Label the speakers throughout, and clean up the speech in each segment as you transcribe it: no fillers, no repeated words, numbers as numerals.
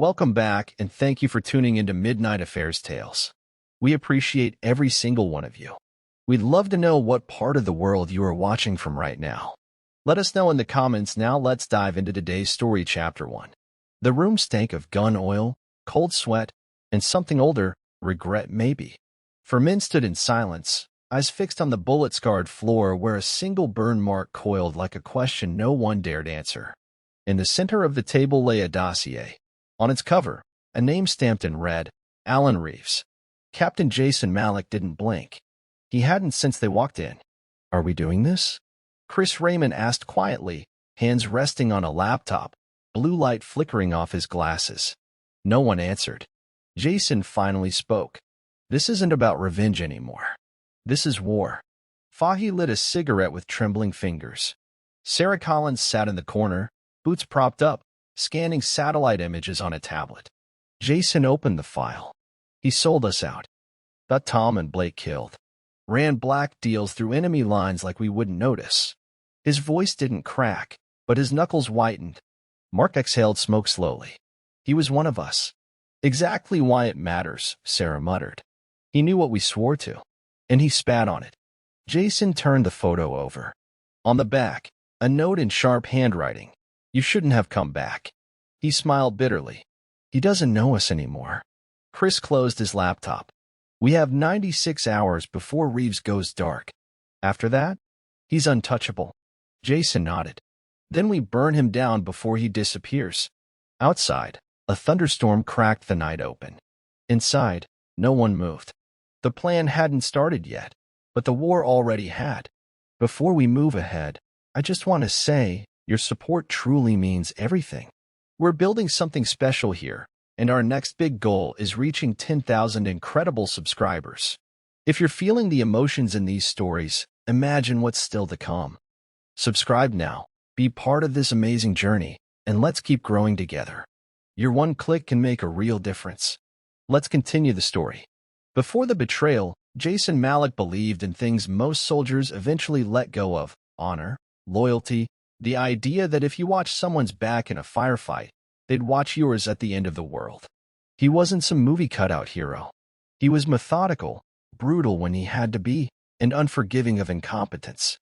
Speaker 1: Welcome back, and thank you for tuning into Midnight Affairs Tales. We appreciate every single one of you. We'd love to know what part of the world you are watching from right now. Let us know in the comments. Now let's dive into today's story, Chapter 1. The room stank of gun oil, cold sweat, and something older, regret maybe. For men stood in silence, eyes fixed on the bullet-scarred floor where a single burn mark coiled like a question no one dared answer. In the center of the table lay a dossier. On its cover, a name stamped in red, Alan Reeves. Captain Jason Malik didn't blink. He hadn't since they walked in. "Are we doing this?" Chris Raymond asked quietly, hands resting on a laptop, blue light flickering off his glasses. No one answered. Jason finally spoke. "This isn't about revenge anymore. This is war." Fahy lit a cigarette with trembling fingers. Sarah Collins sat in the corner, boots propped up, scanning satellite images on a tablet. Jason opened the file. "He sold us out. Got Tom and Blake killed. Ran black deals through enemy lines like we wouldn't notice." His voice didn't crack, but his knuckles whitened. Mark exhaled smoke slowly. "He was one of us." "Exactly why it matters," Sarah muttered. "He knew what we swore to, and he spat on it." Jason turned the photo over. On the back, a note in sharp handwriting. "You shouldn't have come back." He smiled bitterly. "He doesn't know us anymore." Chris closed his laptop. "We have 96 hours before Reeves goes dark. After that, he's untouchable." Jason nodded. "Then we burn him down before he disappears." Outside, a thunderstorm cracked the night open. Inside, no one moved. The plan hadn't started yet, but the war already had. "Before we move ahead, I just want to say, your support truly means everything. We're building something special here, and our next big goal is reaching 10,000 incredible subscribers. If you're feeling the emotions in these stories, imagine what's still to come. Subscribe now, be part of this amazing journey, and let's keep growing together. Your one click can make a real difference." Let's continue the story. Before the betrayal, Jason Malik believed in things most soldiers eventually let go of: honor, loyalty, the idea that if you watch someone's back in a firefight, they'd watch yours at the end of the world. He wasn't some movie cutout hero. He was methodical, brutal when he had to be, and unforgiving of incompetence.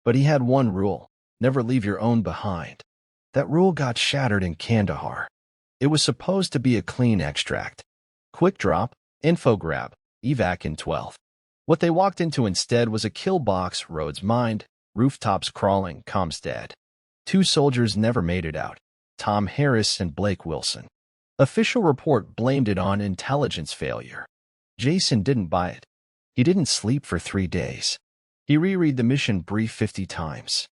Speaker 1: But he had one rule: never leave your own behind. That rule got shattered in Kandahar. It was supposed to be a clean extract. Quick drop, info grab, evac in 12. What they walked into instead was a kill box, roads mined, rooftops crawling, comms dead. 2 soldiers never made it out: Tom Harris and Blake Wilson. Official report blamed it on intelligence failure. Jason didn't buy it. He didn't sleep for 3 days. He reread the mission brief 50 times.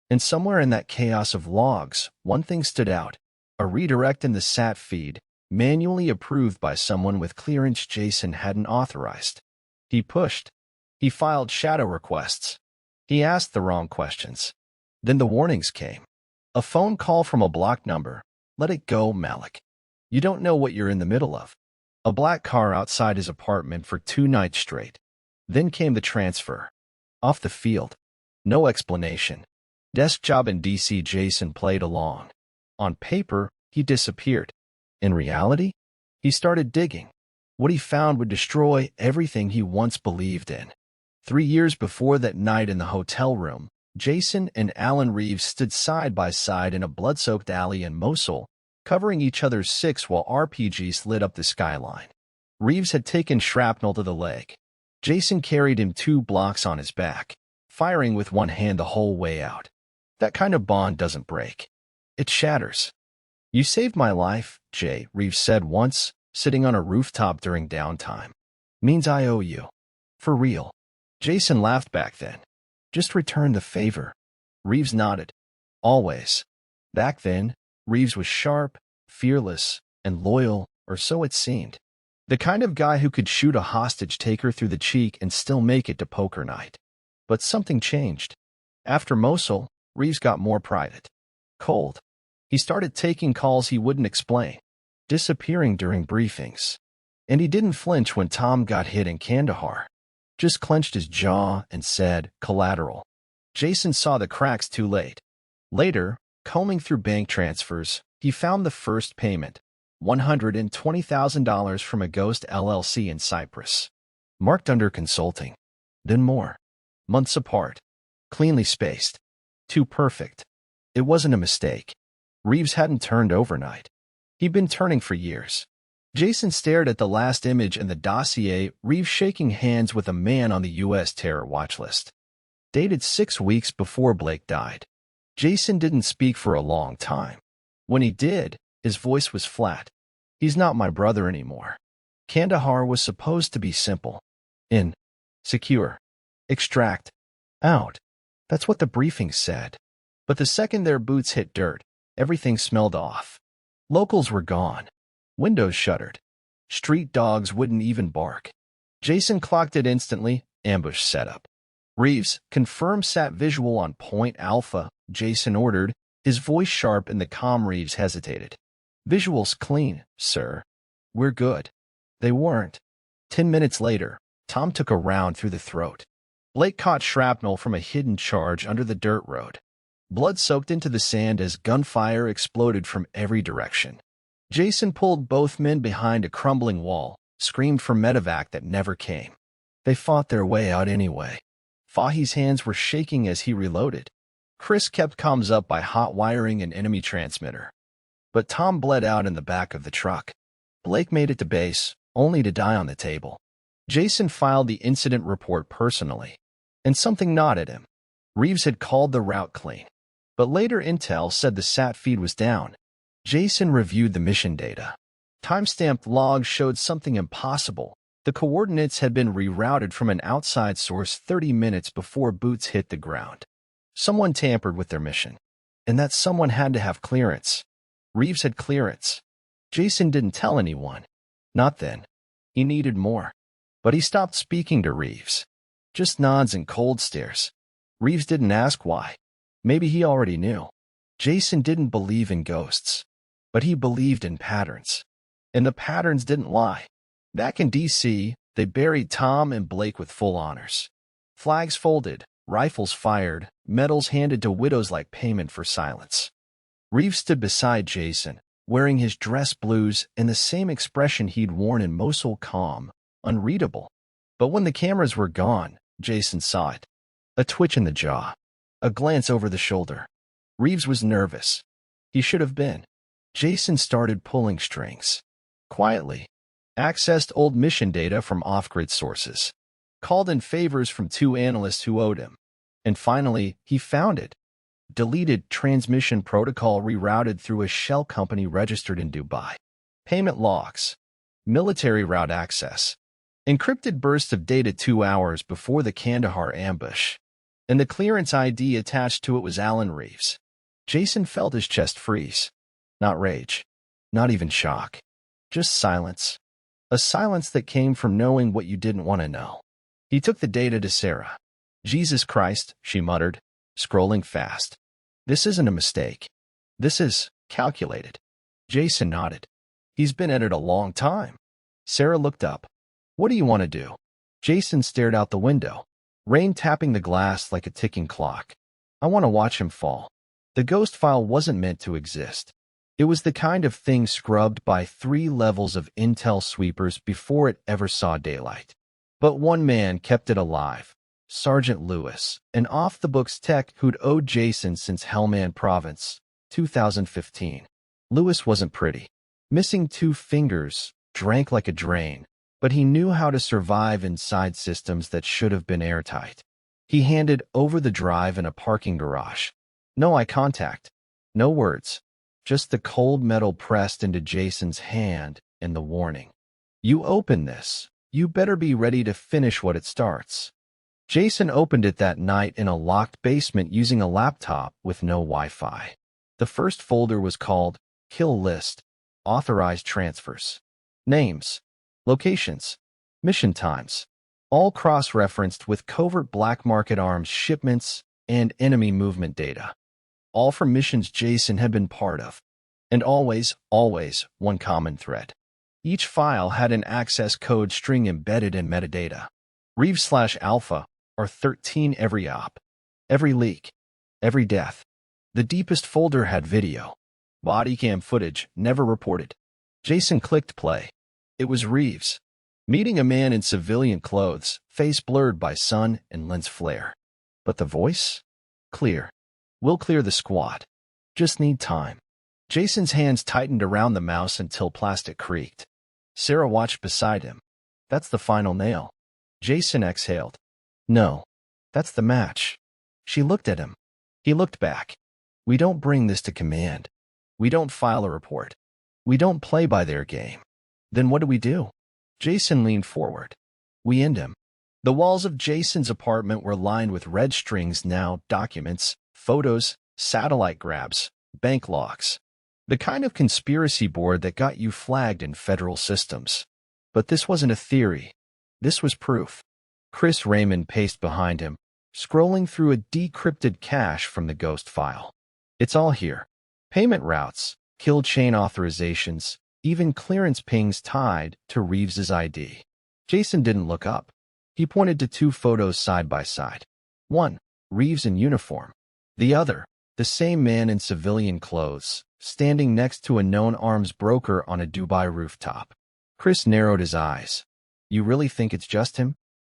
Speaker 1: And somewhere in that chaos of logs, one thing stood out: a redirect in the SAT feed, manually approved by someone with clearance Jason hadn't authorized. He pushed. He filed shadow requests. He asked the wrong questions. Then the warnings came. A phone call from a blocked number. "Let it go, Malik. You don't know what you're in the middle of." A black car outside his apartment for 2 nights straight. Then came the transfer. Off the field. No explanation. Desk job in DC. Jason played along. On paper, he disappeared. In reality, he started digging. What he found would destroy everything he once believed in. 3 years before that night in the hotel room, Jason and Alan Reeves stood side by side in a blood-soaked alley in Mosul, covering each other's six while RPGs lit up the skyline. Reeves had taken shrapnel to the leg. Jason carried him 2 blocks on his back, firing with one hand the whole way out. That kind of bond doesn't break. It shatters. "You saved my life," Reeves said once, sitting on a rooftop during downtime. "Means I owe you. For real." Jason laughed back then. "Just return the favor." Reeves nodded. "Always." Back then, Reeves was sharp, fearless, and loyal, or so it seemed. The kind of guy who could shoot a hostage-taker through the cheek and still make it to poker night. But something changed. After Mosul, Reeves got more private. Cold. He started taking calls he wouldn't explain, disappearing during briefings. And he didn't flinch when Tom got hit in Kandahar. Just clenched his jaw and said, "Collateral." Jason saw the cracks too late. Later, combing through bank transfers, he found the first payment. $120,000 from a ghost LLC in Cyprus. Marked under consulting. Then more. Months apart. Cleanly spaced. Too perfect. It wasn't a mistake. Reeves hadn't turned overnight. He'd been turning for years. Jason stared at the last image in the dossier, Reeves shaking hands with a man on the U.S. terror watch list. Dated 6 weeks before Blake died. Jason didn't speak for a long time. When he did, his voice was flat. He's not my brother anymore. Kandahar was supposed to be simple. In. Secure. Extract. Out. That's what the briefing said. But the second their boots hit dirt, everything smelled off. Locals were gone. Windows shuttered. Street dogs wouldn't even bark. Jason clocked it instantly. Ambush setup. Reeves, confirm sat visual on point alpha, Jason ordered, his voice sharp in the comm. Reeves hesitated. Visuals clean, sir. We're good. They weren't. 10 minutes later, Tom took a round through the throat. Blake caught shrapnel from a hidden charge under the dirt road. Blood soaked into the sand as gunfire exploded from every direction. Jason pulled both men behind a crumbling wall, screamed for medevac that never came. They fought their way out anyway. Fahi's hands were shaking as he reloaded. Chris kept comms up by hot wiring an enemy transmitter. But Tom bled out in the back of the truck. Blake made it to base, only to die on the table. Jason filed the incident report personally, and something gnawed at him. Reeves had called the route clean, but later intel said the SAT feed was down. Jason reviewed the mission data. Timestamped logs showed something impossible. The coordinates had been rerouted from an outside source 30 minutes before boots hit the ground. Someone tampered with their mission, and that someone had to have clearance. Reeves had clearance. Jason didn't tell anyone. Not then. He needed more. But he stopped speaking to Reeves. Just nods and cold stares. Reeves didn't ask why. Maybe he already knew. Jason didn't believe in ghosts. But he believed in patterns. And the patterns didn't lie. Back in D.C., they buried Tom and Blake with full honors. Flags folded, rifles fired, medals handed to widows like payment for silence. Reeves stood beside Jason, wearing his dress blues and the same expression he'd worn in Mosul, calm, unreadable. But when the cameras were gone, Jason saw it. A twitch in the jaw. A glance over the shoulder. Reeves was nervous. He should have been. Jason started pulling strings. Quietly. Accessed old mission data from off-grid sources. Called in favors from 2 analysts who owed him. And finally, he found it. Deleted transmission protocol rerouted through a shell company registered in Dubai. Payment logs. Military route access. Encrypted burst of data 2 hours before the Kandahar ambush. And the clearance ID attached to it was Alan Reeves. Jason felt his chest freeze. Not rage. Not even shock. Just silence. A silence that came from knowing what you didn't want to know. He took the data to Sarah. Jesus Christ, she muttered, scrolling fast. This isn't a mistake. This is calculated. Jason nodded. He's been at it a long time. Sarah looked up. What do you want to do? Jason stared out the window. Rain tapping the glass like a ticking clock. I want to watch him fall. The ghost file wasn't meant to exist. It was the kind of thing scrubbed by 3 levels of intel sweepers before it ever saw daylight. But one man kept it alive. Sergeant Lewis, an off-the-books tech who'd owed Jason since Helmand Province, 2015. Lewis wasn't pretty. Missing 2 fingers, drank like a drain, but he knew how to survive inside systems that should have been airtight. He handed over the drive in a parking garage. No eye contact. No words. Just the cold metal pressed into Jason's hand and the warning. You open this. You better be ready to finish what it starts. Jason opened it that night in a locked basement using a laptop with no Wi-Fi. The first folder was called Kill List, Authorized Transfers. Names, locations, mission times, all cross-referenced with covert black market arms shipments and enemy movement data. All from missions Jason had been part of. And always, one common thread. Each file had an access code string embedded in metadata. Reeves/Alpha, or 13 every op. Every leak. Every death. The deepest folder had video. Body cam footage, never reported. Jason clicked play. It was Reeves, meeting a man in civilian clothes, face blurred by sun and lens flare. But the voice? Clear. We'll clear the squad. Just need time. Jason's hands tightened around the mouse until plastic creaked. Sarah watched beside him. That's the final nail. Jason exhaled. No. That's the match. She looked at him. He looked back. We don't bring this to command. We don't file a report. We don't play by their game. Then what do? Jason leaned forward. We end him. The walls of Jason's apartment were lined with red strings now, documents, photos, satellite grabs, bank logs. The kind of conspiracy board that got you flagged in federal systems. But this wasn't a theory. This was proof. Chris Raymond paced behind him, scrolling through a decrypted cache from the ghost file. It's all here. Payment routes, kill chain authorizations, even clearance pings tied to Reeves's ID. Jason didn't look up. He pointed to two photos side by side. One, Reeves in uniform. The other, the same man in civilian clothes, standing next to a known arms broker on a Dubai rooftop. Chris narrowed his eyes. You really think it's just him?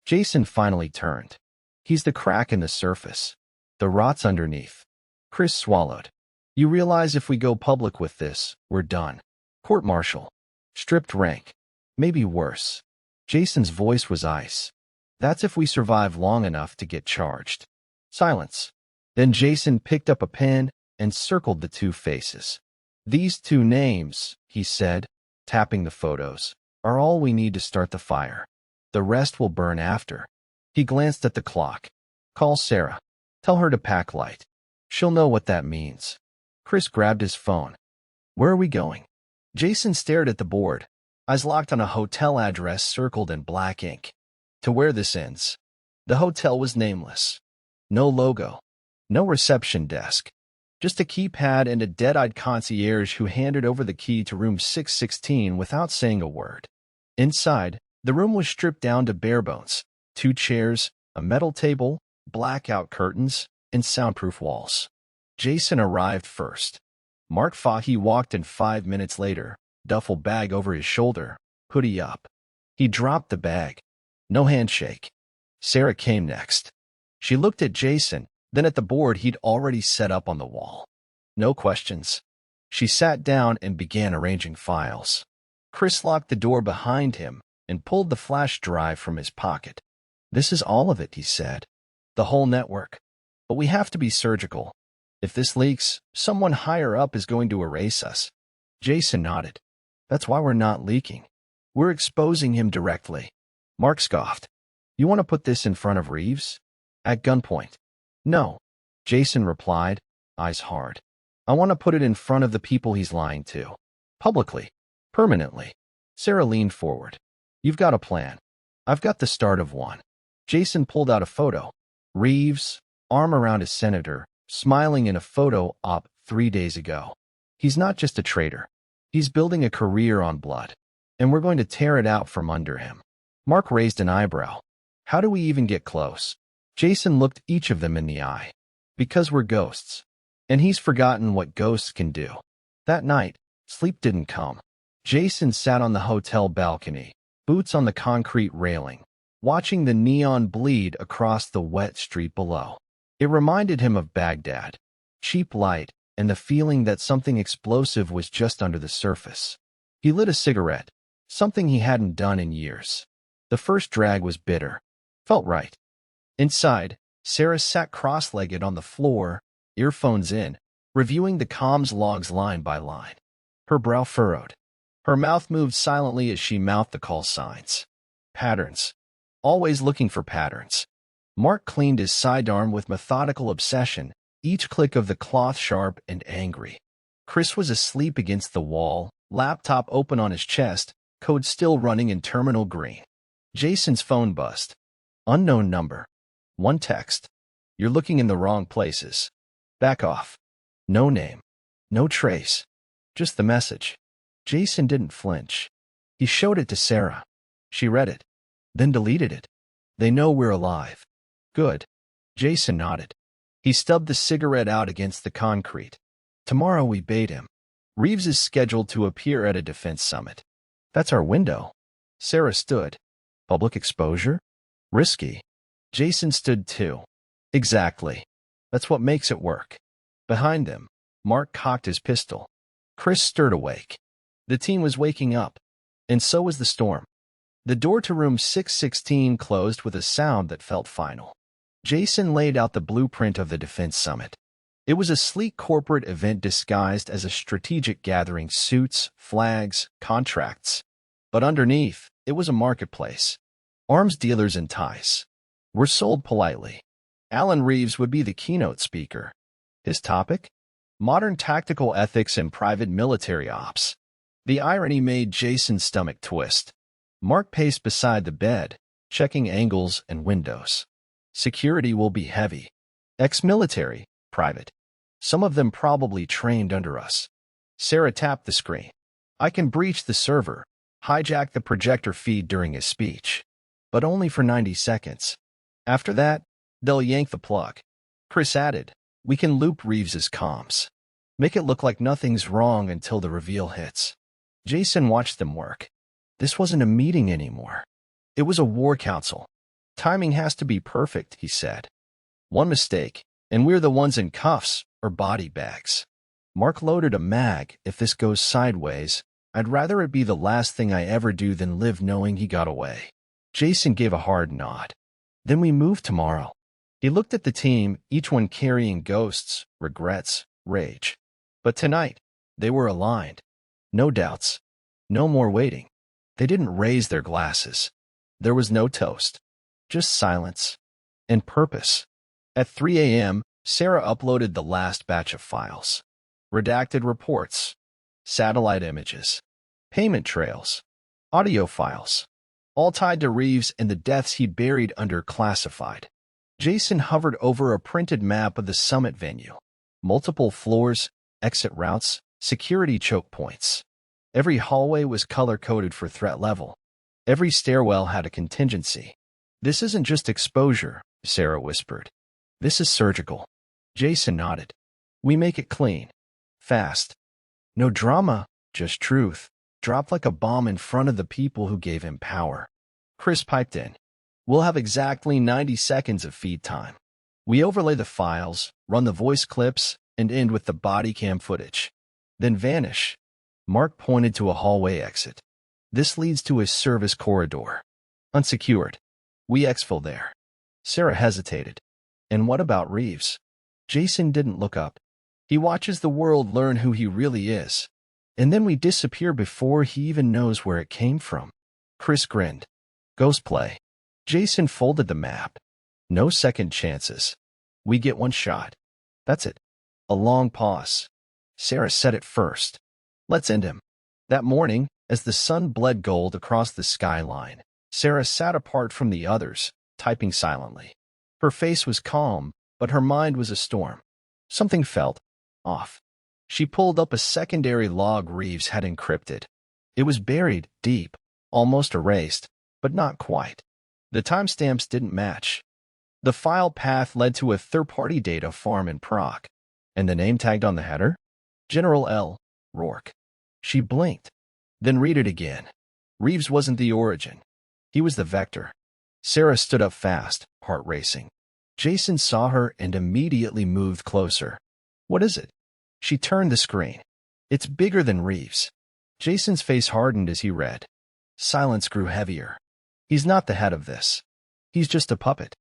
Speaker 1: Jason finally turned. He's the crack in the surface. The rot's underneath. Chris swallowed. You realize if we go public with this, we're done. Court-martial. Stripped rank. Maybe worse. Jason's voice was ice. That's if we survive long enough to get charged. Silence. Then Jason picked up a pen and circled the two faces. These two names, he said, tapping the photos, are all we need to start the fire. The rest will burn after. He glanced at the clock. Call Sarah. Tell her to pack light. She'll know what that means. Chris grabbed his phone. Where are we going? Jason stared at the board, eyes locked on a hotel address circled in black ink. To where this ends. The hotel was nameless. No logo. No reception desk. Just a keypad and a dead-eyed concierge who handed over the key to room 616 without saying a word. Inside, the room was stripped down to bare bones. 2 chairs, a metal table, blackout curtains, and soundproof walls. Jason arrived first. Mark Fahey walked in 5 minutes later, duffel bag over his shoulder, hoodie up. He dropped the bag. No handshake. Sarah came next. She looked at Jason, then at the board he'd already set up on the wall. No questions. She sat down and began arranging files. Chris locked the door behind him and pulled the flash drive from his pocket. This is all of it, he said. The whole network. But we have to be surgical. If this leaks, someone higher up is going to erase us. Jason nodded. That's why we're not leaking. We're exposing him directly. Mark scoffed. You want to put this in front of Reeves? At gunpoint. No. Jason replied, eyes hard. I want to put it in front of the people he's lying to. Publicly. Permanently. Sarah leaned forward. You've got a plan. I've got the start of one. Jason pulled out a photo. Reeves, arm around a senator, smiling in a photo op 3 days ago. He's not just a traitor. He's building a career on blood. And we're going to tear it out from under him. Mark raised an eyebrow. How do we even get close? Jason looked each of them in the eye. Because we're ghosts. And he's forgotten what ghosts can do. That night, sleep didn't come. Jason sat on the hotel balcony, boots on the concrete railing, watching the neon bleed across the wet street below. It reminded him of Baghdad. Cheap light, and the feeling that something explosive was just under the surface. He lit a cigarette, something he hadn't done in years. The first drag was bitter. Felt right. Inside, Sarah sat cross-legged on the floor, earphones in, reviewing the comms logs line by line. Her brow furrowed. Her mouth moved silently as she mouthed the call signs. Patterns. Always looking for patterns. Mark cleaned his sidearm with methodical obsession, each click of the cloth sharp and angry. Chris was asleep against the wall, laptop open on his chest, code still running in terminal green. Jason's phone buzzed. Unknown number. One text. You're looking in the wrong places. Back off. No name. No trace. Just the message. Jason didn't flinch. He showed it to Sarah. She read it. Then deleted it. They know we're alive. Good. Jason nodded. He stubbed the cigarette out against the concrete. Tomorrow we bait him. Reeves is scheduled to appear at a defense summit. That's our window. Sarah stood. Public exposure? Risky. Jason stood too. Exactly. That's what makes it work. Behind them, Mark cocked his pistol. Chris stirred awake. The team was waking up, and so was the storm. The door to room 616 closed with a sound that felt final. Jason laid out the blueprint of the defense summit. It was a sleek corporate event disguised as a strategic gathering: suits, flags, contracts. But underneath, it was a marketplace. Arms dealers and ties were sold politely. Alan Reeves would be the keynote speaker. His topic? Modern tactical ethics and private military ops. The irony made Jason's stomach twist. Mark paced beside the bed, checking angles and windows. Security will be heavy. Ex-military, private. Some of them probably trained under us. Sarah tapped the screen. I can breach the server, hijack the projector feed during his speech. But only for 90 seconds. After that, they'll yank the plug. Chris added, we can loop Reeves's comms. Make it look like nothing's wrong until the reveal hits. Jason watched them work. This wasn't a meeting anymore. It was a war council. Timing has to be perfect, he said. One mistake, and we're the ones in cuffs or body bags. Mark loaded a mag. If this goes sideways, I'd rather it be the last thing I ever do than live knowing he got away. Jason gave a hard nod. Then we move tomorrow. He looked at the team, each one carrying ghosts, regrets, rage. But tonight, they were aligned. No doubts. No more waiting. They didn't raise their glasses. There was no toast. Just silence. And purpose. At 3 a.m., Sarah uploaded the last batch of files. Redacted reports. Satellite images. Payment trails. Audio files. All tied to Reeves and the deaths he buried under classified. Jason hovered over a printed map of the summit venue. Multiple floors, exit routes, security choke points. Every hallway was color-coded for threat level. Every stairwell had a contingency. This isn't just exposure, Sarah whispered. This is surgical. Jason nodded. We make it clean. Fast. No drama, just truth. Dropped like a bomb in front of the people who gave him power. Chris piped in. We'll have exactly 90 seconds of feed time. We overlay the files, run the voice clips, and end with the body cam footage. Then vanish. Mark pointed to a hallway exit. This leads to a service corridor. Unsecured. We exfil there. Sarah hesitated. And what about Reeves? Jason didn't look up. He watches the world learn who he really is. And then we disappear before he even knows where it came from. Chris grinned. Ghost play. Jason folded the map. No second chances. We get one shot. That's it. A long pause. Sarah said it first. Let's end him. That morning, as the sun bled gold across the skyline, Sarah sat apart from the others, typing silently. Her face was calm, but her mind was a storm. Something felt off. She pulled up a secondary log Reeves had encrypted. It was buried deep, almost erased, but not quite. The timestamps didn't match. The file path led to a third-party data farm in Prague, and the name tagged on the header? General L. Rourke. She blinked. Then read it again. Reeves wasn't the origin. He was the vector. Sarah stood up fast, heart racing. Jason saw her and immediately moved closer. What is it? She turned the screen. It's bigger than Reeves. Jason's face hardened as he read. Silence grew heavier. He's not the head of this. He's just a puppet.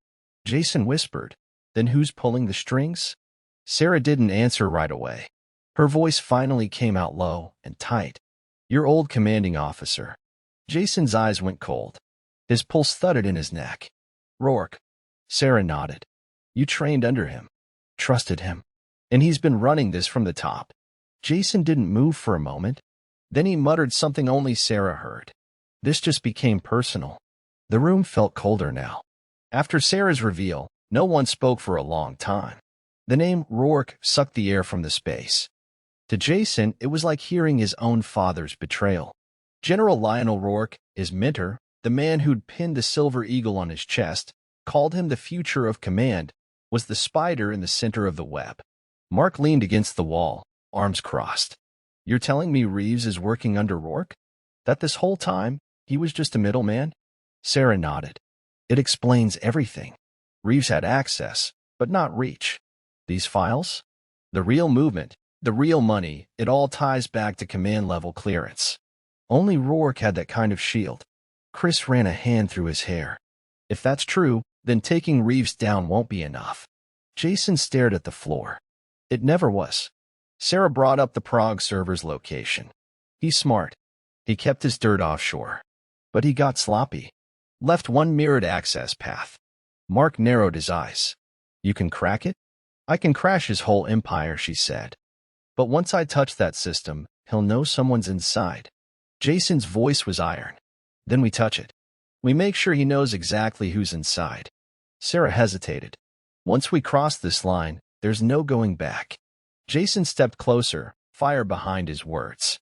Speaker 1: Jason whispered. Then who's pulling the strings? Sarah didn't answer right away. Her voice finally came out low and tight. Your old commanding officer. Jason's eyes went cold. His pulse thudded in his neck. Rourke. Sarah nodded. You trained under him. Trusted him. And he's been running this from the top. Jason didn't move for a moment. Then he muttered something only Sarah heard. This just became personal. The room felt colder now. After Sarah's reveal, no one spoke for a long time. The name Rourke sucked the air from the space. To Jason, it was like hearing his own father's betrayal. General Lionel Rourke, his mentor, the man who'd pinned the silver eagle on his chest, called him the future of command, was the spider in the center of the web. Mark leaned against the wall, arms crossed. You're telling me Reeves is working under Rourke? That this whole time, he was just a middleman? Sarah nodded. It explains everything. Reeves had access, but not reach. These files? The real movement, the real money, it all ties back to command-level clearance. Only Rourke had that kind of shield. Chris ran a hand through his hair. If that's true, then taking Reeves down won't be enough. Jason stared at the floor. It never was. Sarah brought up the Prague server's location. He's smart. He kept his dirt offshore. But he got sloppy. Left one mirrored access path. Mark narrowed his eyes. You can crack it? I can crash his whole empire, she said. But once I touch that system, he'll know someone's inside. Jason's voice was iron. Then we touch it. We make sure he knows exactly who's inside. Sarah hesitated. Once we cross this line, there's no going back. Jason stepped closer, fire behind his words.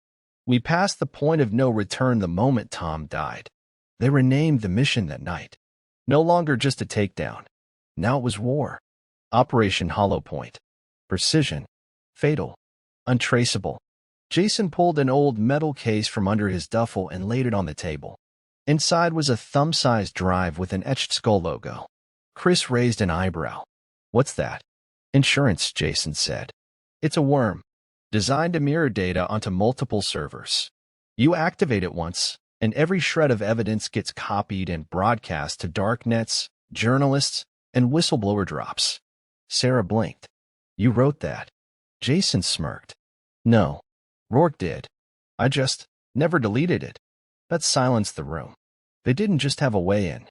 Speaker 1: We passed the point of no return the moment Tom died. They renamed the mission that night. No longer just a takedown. Now it was war. Operation Hollow Point. Precision. Fatal. Untraceable. Jason pulled an old metal case from under his duffel and laid it on the table. Inside was a thumb-sized drive with an etched skull logo. Chris raised an eyebrow. What's that? Insurance, Jason said. It's a worm, designed to mirror data onto multiple servers. You activate it once, and every shred of evidence gets copied and broadcast to darknets, journalists, and whistleblower drops. Sarah blinked. You wrote that. Jason smirked. No. Rourke did. I just never deleted it. That silenced the room. They didn't just have a way in.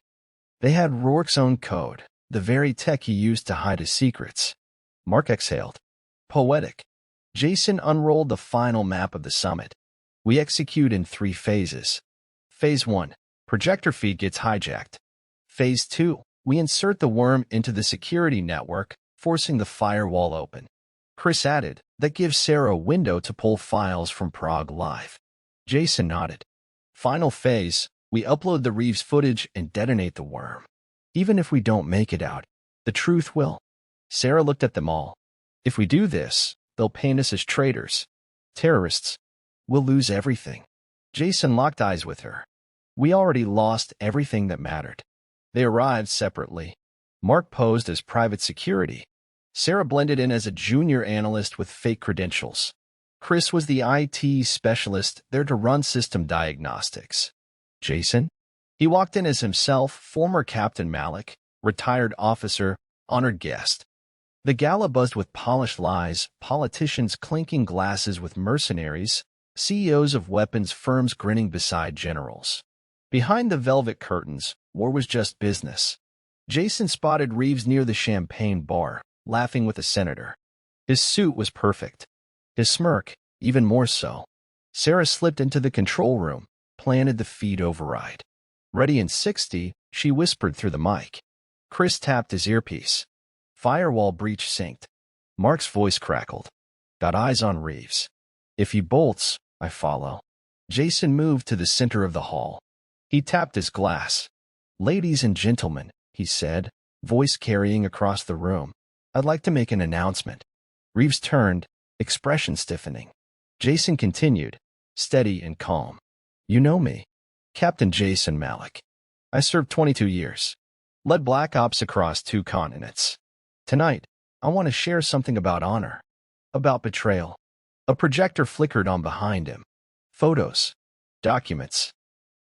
Speaker 1: They had Rourke's own code, the very tech he used to hide his secrets. Mark exhaled. Poetic. Jason unrolled the final map of the summit. We execute in 3 phases. Phase 1. Projector feed gets hijacked. Phase 2. We insert the worm into the security network, forcing the firewall open. Chris added, that gives Sarah a window to pull files from Prague Live. Jason nodded. Final phase. We upload the Reeves footage and detonate the worm. Even if we don't make it out, the truth will. Sarah looked at them all. If we do this, they'll paint us as traitors. Terrorists. We'll lose everything. Jason locked eyes with her. We already lost everything that mattered. They arrived separately. Mark posed as private security. Sarah blended in as a junior analyst with fake credentials. Chris was the IT specialist there to run system diagnostics. Jason? He walked in as himself, former Captain Malik, retired officer, honored guest. The gala buzzed with polished lies, politicians clinking glasses with mercenaries, CEOs of weapons firms grinning beside generals. Behind the velvet curtains, war was just business. Jason spotted Reeves near the champagne bar, laughing with a senator. His suit was perfect. His smirk, even more so. Sarah slipped into the control room, planted the feed override. Ready in 60, she whispered through the mic. Chris tapped his earpiece. Firewall breach synced. Mark's voice crackled. Got eyes on Reeves. If he bolts, I follow. Jason moved to the center of the hall. He tapped his glass. Ladies and gentlemen, he said, voice carrying across the room. I'd like to make an announcement. Reeves turned, expression stiffening. Jason continued, steady and calm. You know me. Captain Jason Malik. I served 22 years. Led Black Ops across 2 continents. Tonight, I want to share something about honor. About betrayal. A projector flickered on behind him. Photos. Documents.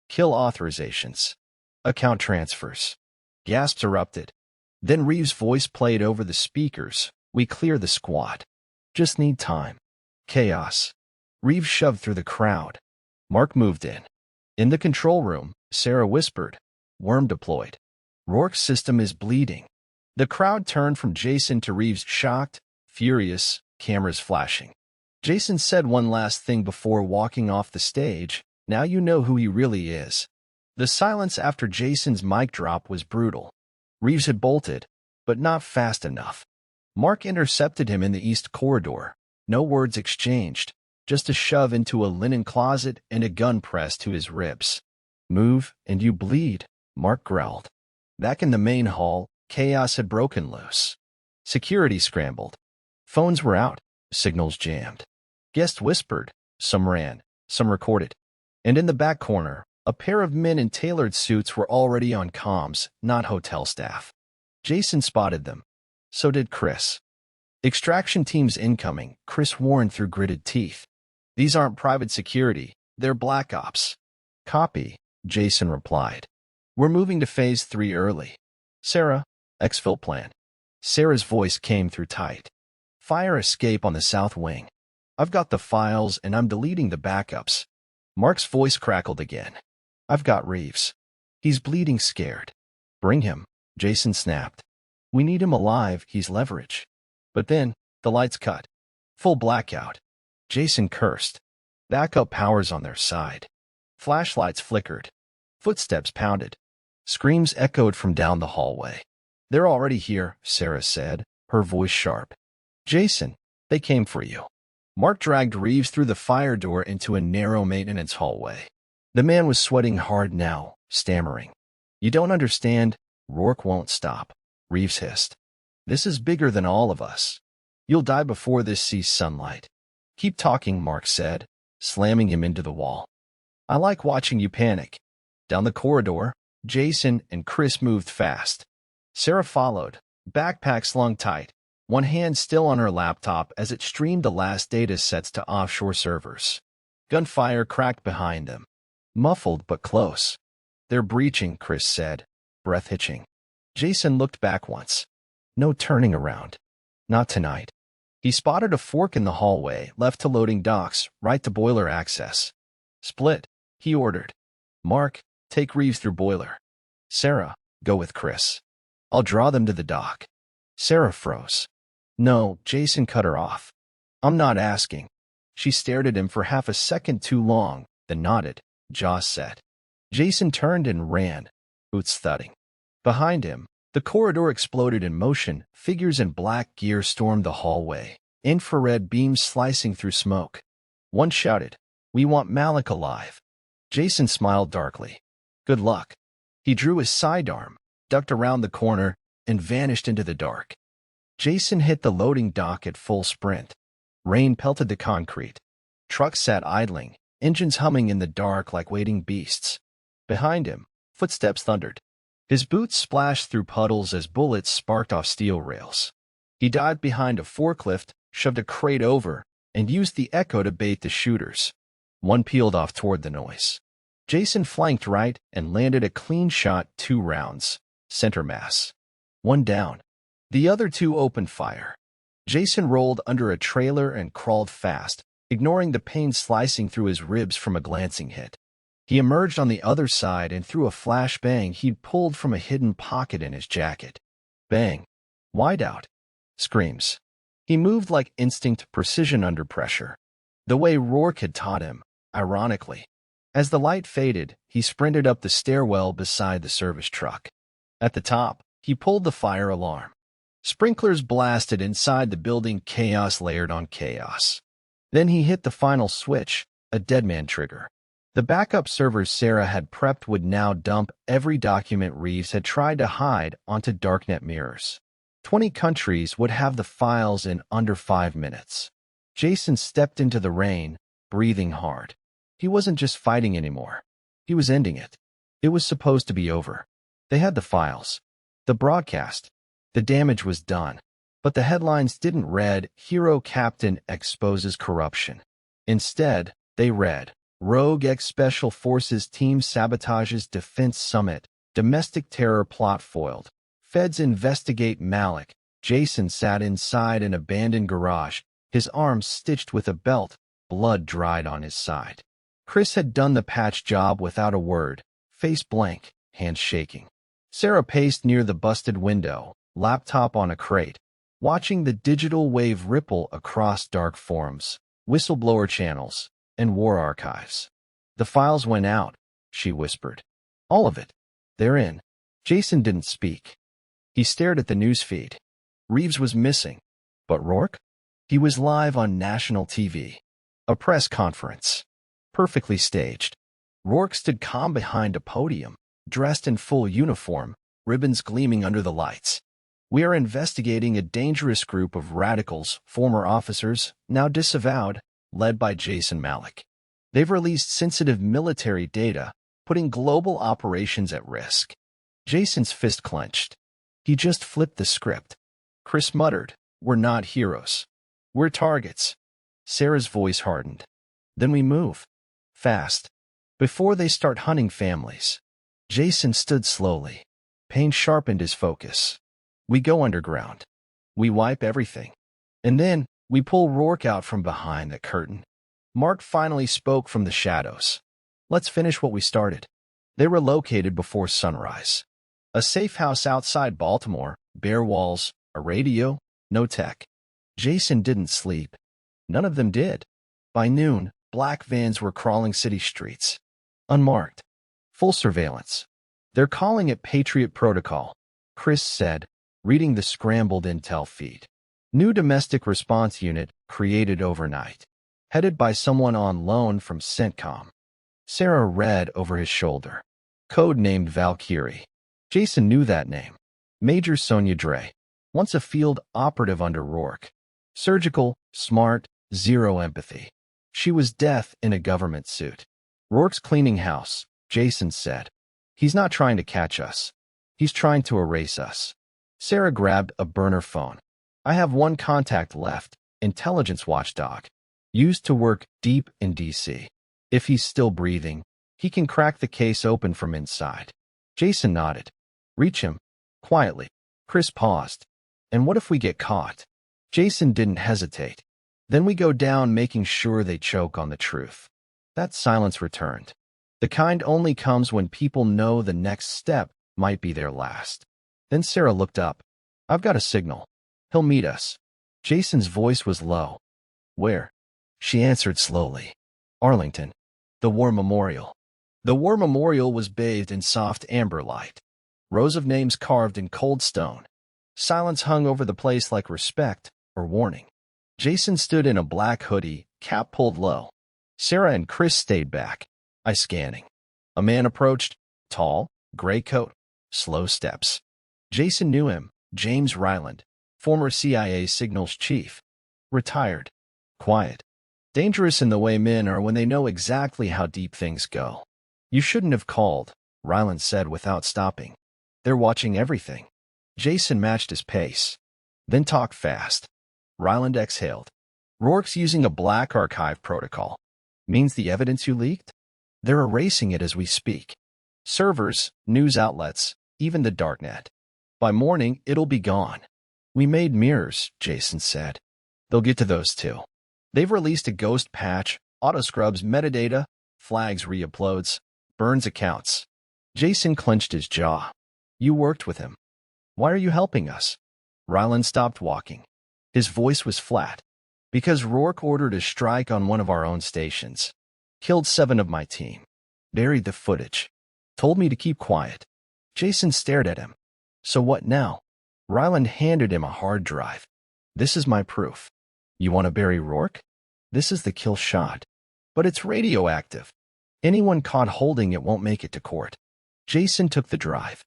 Speaker 1: Kill authorizations. Account transfers. Gasps erupted. Then Reeves' voice played over the speakers. We clear the squad. Just need time. Chaos. Reeves shoved through the crowd. Mark moved in. In the control room, Sarah whispered, worm deployed. Rourke's system is bleeding. The crowd turned from Jason to Reeves, shocked, furious, cameras flashing. Jason said one last thing before walking off the stage. Now you know who he really is. The silence after Jason's mic drop was brutal. Reeves had bolted, but not fast enough. Mark intercepted him in the east corridor. No words exchanged, just a shove into a linen closet and a gun pressed to his ribs. Move, and you bleed, Mark growled. Back in the main hall, chaos had broken loose. Security scrambled. Phones were out, signals jammed. Guest whispered, Some ran, some recorded. And in the back corner, a pair of men in tailored suits were already on comms, not hotel staff. Jason spotted them. So did Chris. Extraction teams incoming, Chris warned through gritted teeth. These aren't private security, they're black ops. Copy, Jason replied. We're moving to phase 3 early. Sarah, exfil plan. Sarah's voice came through tight. Fire escape on the south wing. I've got the files and I'm deleting the backups. Mark's voice crackled again. I've got Reeves. He's bleeding scared. Bring him, Jason snapped. We need him alive, he's leverage. But then, the lights cut. Full blackout. Jason cursed. Backup power's on their side. Flashlights flickered. Footsteps pounded. Screams echoed from down the hallway. They're already here, Sarah said, her voice sharp. Jason, they came for you. Mark dragged Reeves through the fire door into a narrow maintenance hallway. The man was sweating hard now, stammering. You don't understand. Rourke won't stop, Reeves hissed. This is bigger than all of us. You'll die before this sees sunlight. Keep talking, Mark said, slamming him into the wall. I like watching you panic. Down the corridor, Jason and Chris moved fast. Sarah followed, backpack slung tight, one hand still on her laptop as it streamed the last data sets to offshore servers. Gunfire cracked behind them. Muffled but close. They're breaching, Chris said, breath hitching. Jason looked back once. No turning around. Not tonight. He spotted a fork in the hallway, left to loading docks, right to boiler access. Split, he ordered. Mark, take Reeves through boiler. Sarah, go with Chris. I'll draw them to the dock. Sarah froze. No, Jason cut her off. I'm not asking. She stared at him for half a second too long, then nodded, jaws set. Jason turned and ran, boots thudding. Behind him, the corridor exploded in motion, figures in black gear stormed the hallway, infrared beams slicing through smoke. One shouted, "We want Malik alive." Jason smiled darkly. Good luck. He drew his sidearm, ducked around the corner, and vanished into the dark. Jason hit the loading dock at full sprint. Rain pelted the concrete. Trucks sat idling, engines humming in the dark like waiting beasts. Behind him, footsteps thundered. His boots splashed through puddles as bullets sparked off steel rails. He dived behind a forklift, shoved a crate over, and used the echo to bait the shooters. One peeled off toward the noise. Jason flanked right and landed a clean shot 2 rounds. Center mass. One down. The other 2 opened fire. Jason rolled under a trailer and crawled fast, ignoring the pain slicing through his ribs from a glancing hit. He emerged on the other side and threw a flashbang he'd pulled from a hidden pocket in his jacket. Bang. Wideout. Screams. He moved like instinct precision under pressure. The way Rourke had taught him, ironically. As the light faded, he sprinted up the stairwell beside the service truck. At the top, he pulled the fire alarm. Sprinklers blasted inside the building, chaos layered on chaos. Then he hit the final switch, a deadman trigger. The backup servers Sarah had prepped would now dump every document Reeves had tried to hide onto darknet mirrors. 20 countries would have the files in under 5 minutes. Jason stepped into the rain, breathing hard. He wasn't just fighting anymore. He was ending it. It was supposed to be over. They had the files. The broadcast. The damage was done. But the headlines didn't read, "Hero Captain Exposes Corruption." Instead, they read, "Rogue Ex-Special Forces Team Sabotages Defense Summit. Domestic Terror Plot Foiled. Feds Investigate Malik." Jason sat inside an abandoned garage, his arms stitched with a belt, blood dried on his side. Chris had done the patch job without a word, face blank, hands shaking. Sarah paced near the busted window, laptop on a crate, watching the digital wave ripple across dark forums, whistleblower channels, and war archives. "The files went out," she whispered. "All of it. They're in." Jason didn't speak. He stared at the newsfeed. Reeves was missing. But Rourke? He was live on national TV. A press conference. Perfectly staged. Rourke stood calm behind a podium, dressed in full uniform, ribbons gleaming under the lights. "We are investigating a dangerous group of radicals, former officers, now disavowed, led by Jason Malik. They've released sensitive military data, putting global operations at risk. Jason's fist clenched. He just flipped the script. Chris muttered, "We're not heroes. We're targets." Sarah's voice hardened. "Then we move. Fast. Before they start hunting families." Jason stood slowly. Pain sharpened his focus. "We go underground. We wipe everything. And then we pull Rourke out from behind the curtain." Mark finally spoke from the shadows. "Let's finish what we started." They were located before sunrise. A safe house outside Baltimore, bare walls, a radio, no tech. Jason didn't sleep. None of them did. By noon, black vans were crawling city streets. Unmarked. Full surveillance. "They're calling it Patriot Protocol," Chris said, reading the scrambled intel feed. "New domestic response unit created overnight. Headed by someone on loan from CENTCOM." Sarah read over his shoulder. "Code-named Valkyrie." Jason knew that name. Major Sonia Dre. Once a field operative under Rourke. Surgical, smart, zero empathy. She was death in a government suit. "Rourke's cleaning house," Jason said. "He's not trying to catch us. He's trying to erase us." Sarah grabbed a burner phone. "I have one contact left, intelligence watchdog. Used to work deep in D.C. If he's still breathing, he can crack the case open from inside." Jason nodded. "Reach him. Quietly." Chris paused. "And what if we get caught?" Jason didn't hesitate. "Then we go down making sure they choke on the truth." That silence returned. The kind only comes when people know the next step might be their last. Then Sarah looked up. "I've got a signal. He'll meet us." Jason's voice was low. "Where?" She answered slowly. "Arlington. The War Memorial." The War Memorial was bathed in soft amber light. Rows of names carved in cold stone. Silence hung over the place like respect or warning. Jason stood in a black hoodie, cap pulled low. Sarah and Chris stayed back, eye scanning. A man approached, tall, gray coat, slow steps. Jason knew him, James Ryland, former CIA signals chief. Retired. Quiet. Dangerous in the way men are when they know exactly how deep things go. "You shouldn't have called," Ryland said without stopping. "They're watching everything." Jason matched his pace. "Then talk fast." Ryland exhaled. "Rourke's using a black archive protocol. Means the evidence you leaked? They're erasing it as we speak. Servers, news outlets, even the darknet. By morning, it'll be gone." "We made mirrors," Jason said. "They'll get to those too. They've released a ghost patch, auto-scrubs metadata, flags re-uploads, burns accounts." Jason clenched his jaw. "You worked with him. Why are you helping us?" Ryland stopped walking. His voice was flat. "Because Rourke ordered a strike on one of our own stations. Killed 7 of my team. Buried the footage. Told me to keep quiet." Jason stared at him. "So what now?" Ryland handed him a hard drive. "This is my proof. You want to bury Rourke? This is the kill shot. But it's radioactive. Anyone caught holding it won't make it to court." Jason took the drive.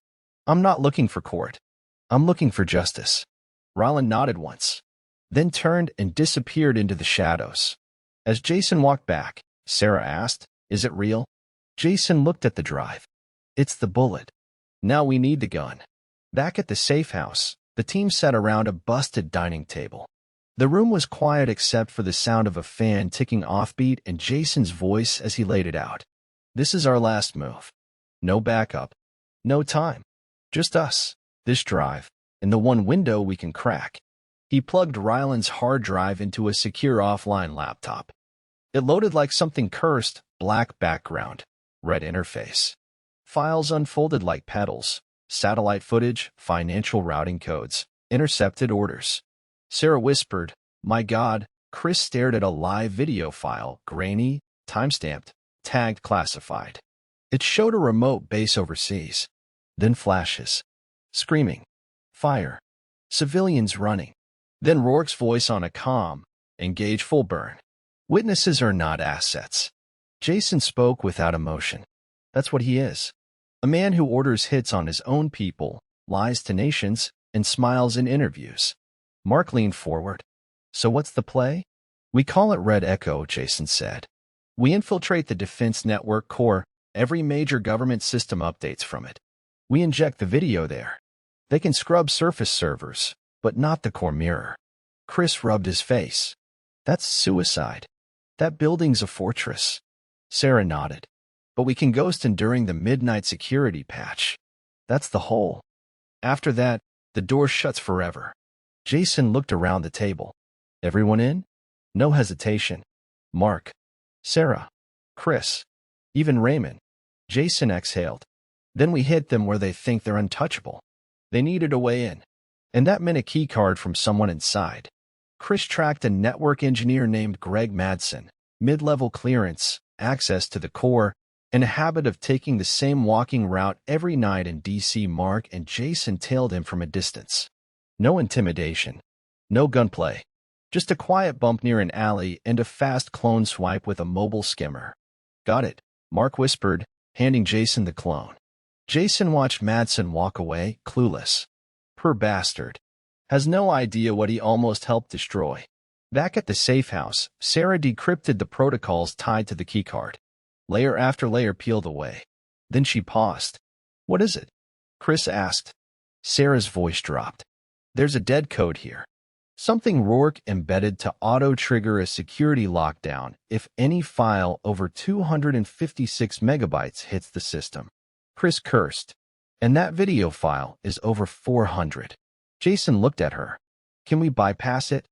Speaker 1: "I'm not looking for court. I'm looking for justice." Ryland nodded once, then turned and disappeared into the shadows. As Jason walked back, Sarah asked, "Is it real?" Jason looked at the drive. "It's the bullet. Now we need the gun." Back at the safe house, the team sat around a busted dining table. The room was quiet except for the sound of a fan ticking offbeat and Jason's voice as he laid it out. "This is our last move. No backup. No time. Just us, this drive, and the one window we can crack." He plugged Ryland's hard drive into a secure offline laptop. It loaded like something cursed, black background, red interface. Files unfolded like petals, satellite footage, financial routing codes, intercepted orders. Sarah whispered, "My God." Chris stared at a live video file, grainy, timestamped, tagged classified. It showed a remote base overseas. Then flashes. Screaming. Fire. Civilians running. Then Rourke's voice on a comm. "Engage full burn. Witnesses are not assets." Jason spoke without emotion. That's what he is. A man who orders hits on his own people, lies to nations, and smiles in interviews. Mark leaned forward. "So what's the play?" We call it Red Echo, Jason said. We infiltrate the defense network core. Every major government system updates from it. We inject the video there. They can scrub surface servers, but not the core mirror. Chris rubbed his face. That's suicide. That building's a fortress. Sarah nodded. But we can ghost in during the midnight security patch. That's the hole. After that, the door shuts forever. Jason looked around the table. Everyone in? No hesitation. Mark, Sarah, Chris, even Raymond. Jason exhaled. Then we hit them where they think they're untouchable. They needed a way in. And that meant a key card from someone inside. Chris tracked a network engineer named Greg Madsen, mid-level clearance, access to the core, and a habit of taking the same walking route every night in DC. Mark and Jason tailed him from a distance. No intimidation. No gunplay. Just a quiet bump near an alley and a fast clone swipe with a mobile skimmer. Got it, Mark whispered, handing Jason the clone. Jason watched Madsen walk away, clueless. Poor bastard. Has no idea what he almost helped destroy. Back at the safe house, Sarah decrypted the protocols tied to the keycard. Layer after layer peeled away. Then she paused. What is it? Chris asked. Sarah's voice dropped. There's a dead code here. Something Rourke embedded to auto-trigger a security lockdown if any file over 256 megabytes hits the system. Chris cursed. And that video file is over 400. Jason looked at her. Can we bypass it?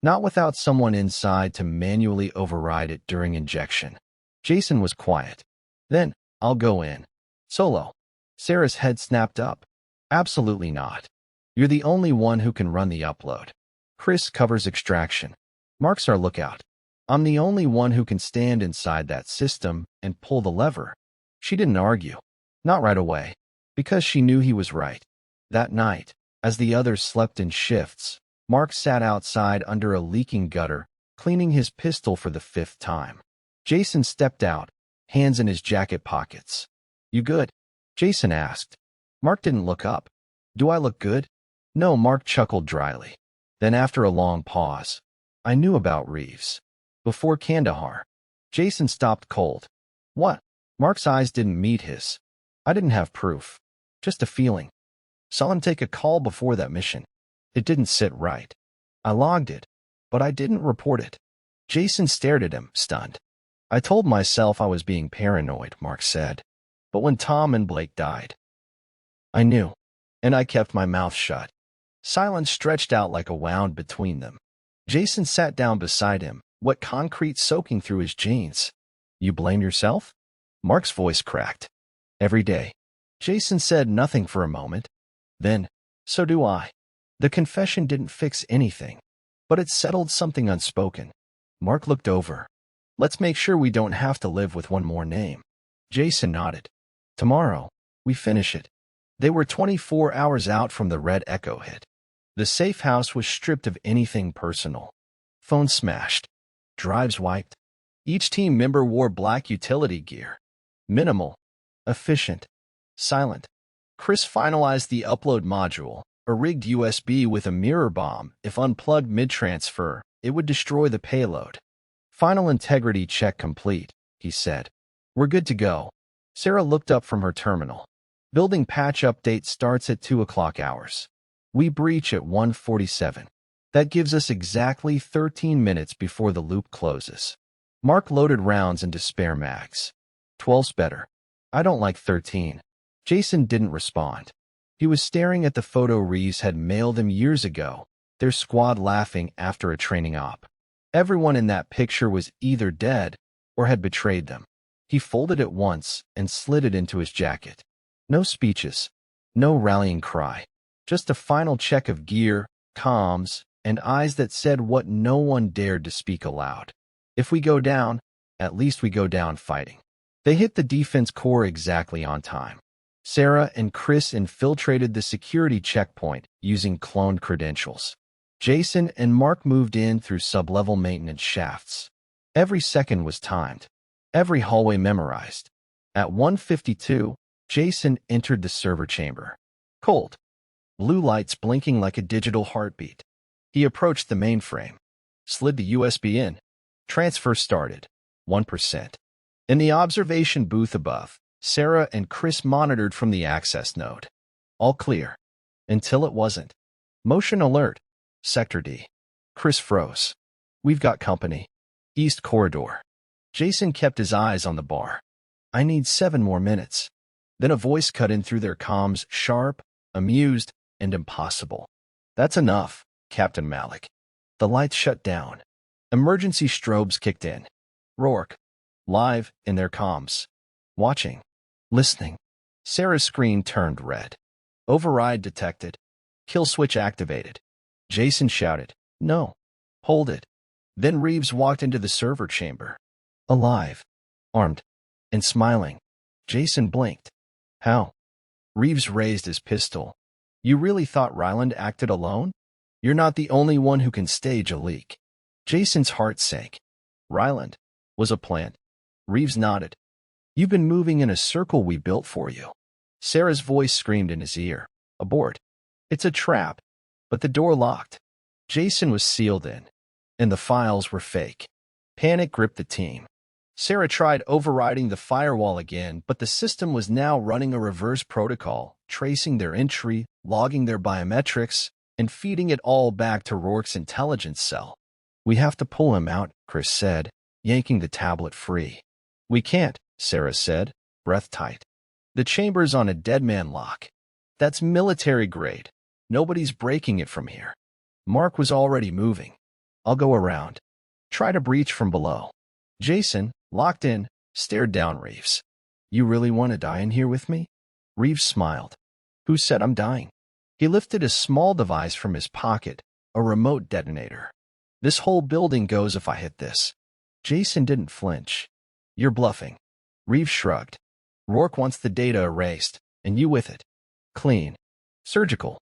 Speaker 1: Not without someone inside to manually override it during injection. Jason was quiet. Then, I'll go in. Solo. Sarah's head snapped up. Absolutely not. You're the only one who can run the upload. Chris covers extraction. Mark's our lookout. I'm the only one who can stand inside that system and pull the lever. She didn't argue. Not right away. Because she knew he was right. That night, as the others slept in shifts, Mark sat outside under a leaking gutter, cleaning his pistol for the 5th time. Jason stepped out, hands in his jacket pockets. You good? Jason asked. Mark didn't look up. Do I look good? No, Mark chuckled dryly. Then after a long pause, I knew about Reeves. Before Kandahar. Jason stopped cold. What? Mark's eyes didn't meet his. I didn't have proof. Just a feeling. Saw him take a call before that mission. It didn't sit right. I logged it, but I didn't report it. Jason stared at him, stunned. I told myself I was being paranoid, Mark said. But when Tom and Blake died, I knew, and I kept my mouth shut. Silence stretched out like a wound between them. Jason sat down beside him, wet concrete soaking through his jeans. You blame yourself? Mark's voice cracked. Every day. Jason said nothing for a moment. Then, so do I. The confession didn't fix anything, but it settled something unspoken. Mark looked over. Let's make sure we don't have to live with one more name. Jason nodded. Tomorrow, we finish it. They were 24 hours out from the Red Echo hit. The safe house was stripped of anything personal. Phones smashed. Drives wiped. Each team member wore black utility gear. Minimal. Efficient. Silent. Chris finalized the upload module, a rigged USB with a mirror bomb. If unplugged mid-transfer, it would destroy the payload. Final integrity check complete, he said. We're good to go. Sarah looked up from her terminal. Building patch update starts at 2 o'clock hours. We breach at 1:47. That gives us exactly 13 minutes before the loop closes. Mark loaded rounds into spare mags. 12's better. I don't like 13. Jason didn't respond. He was staring at the photo Reeves had mailed him years ago, their squad laughing after a training op. Everyone in that picture was either dead or had betrayed them. He folded it once and slid it into his jacket. No speeches, no rallying cry, just a final check of gear, comms, and eyes that said what no one dared to speak aloud. If we go down, at least we go down fighting. They hit the defense core exactly on time. Sarah and Chris infiltrated the security checkpoint using cloned credentials. Jason and Mark moved in through sub-level maintenance shafts. Every second was timed. Every hallway memorized. At 1:52, Jason entered the server chamber. Cold. Blue lights blinking like a digital heartbeat. He approached the mainframe. Slid the USB in. Transfer started. 1%. In the observation booth above, Sarah and Chris monitored from the access node. All clear. Until it wasn't. Motion alert. Sector D. Chris froze. We've got company. East corridor. Jason kept his eyes on the bar. I need 7 more minutes. Then a voice cut in through their comms, sharp, amused, and impossible. That's enough, Captain Malik. The lights shut down. Emergency strobes kicked in. Rourke. Live in their comms. Watching. Listening. Sarah's screen turned red. Override detected. Kill switch activated. Jason shouted, "No. Hold it." Then Reeves walked into the server chamber. Alive. Armed. And smiling. Jason blinked. How? Reeves raised his pistol. You really thought Ryland acted alone? You're not the only one who can stage a leak. Jason's heart sank. Ryland was a plant. Reeves nodded. You've been moving in a circle we built for you. Sarah's voice screamed in his ear. Abort. It's a trap. But the door locked. Jason was sealed in. And the files were fake. Panic gripped the team. Sarah tried overriding the firewall again, but the system was now running a reverse protocol, tracing their entry, logging their biometrics, and feeding it all back to Rourke's intelligence cell. We have to pull him out, Chris said, yanking the tablet free. We can't, Sarah said, breath tight. The chamber's on a dead man lock. That's military grade. Nobody's breaking it from here. Mark was already moving. I'll go around. Try to breach from below. Jason, locked in, stared down Reeves. You really want to die in here with me? Reeves smiled. Who said I'm dying? He lifted a small device from his pocket, a remote detonator. This whole building goes if I hit this. Jason didn't flinch. You're bluffing. Reeves shrugged. Rourke wants the data erased, and you with it. Clean. Surgical.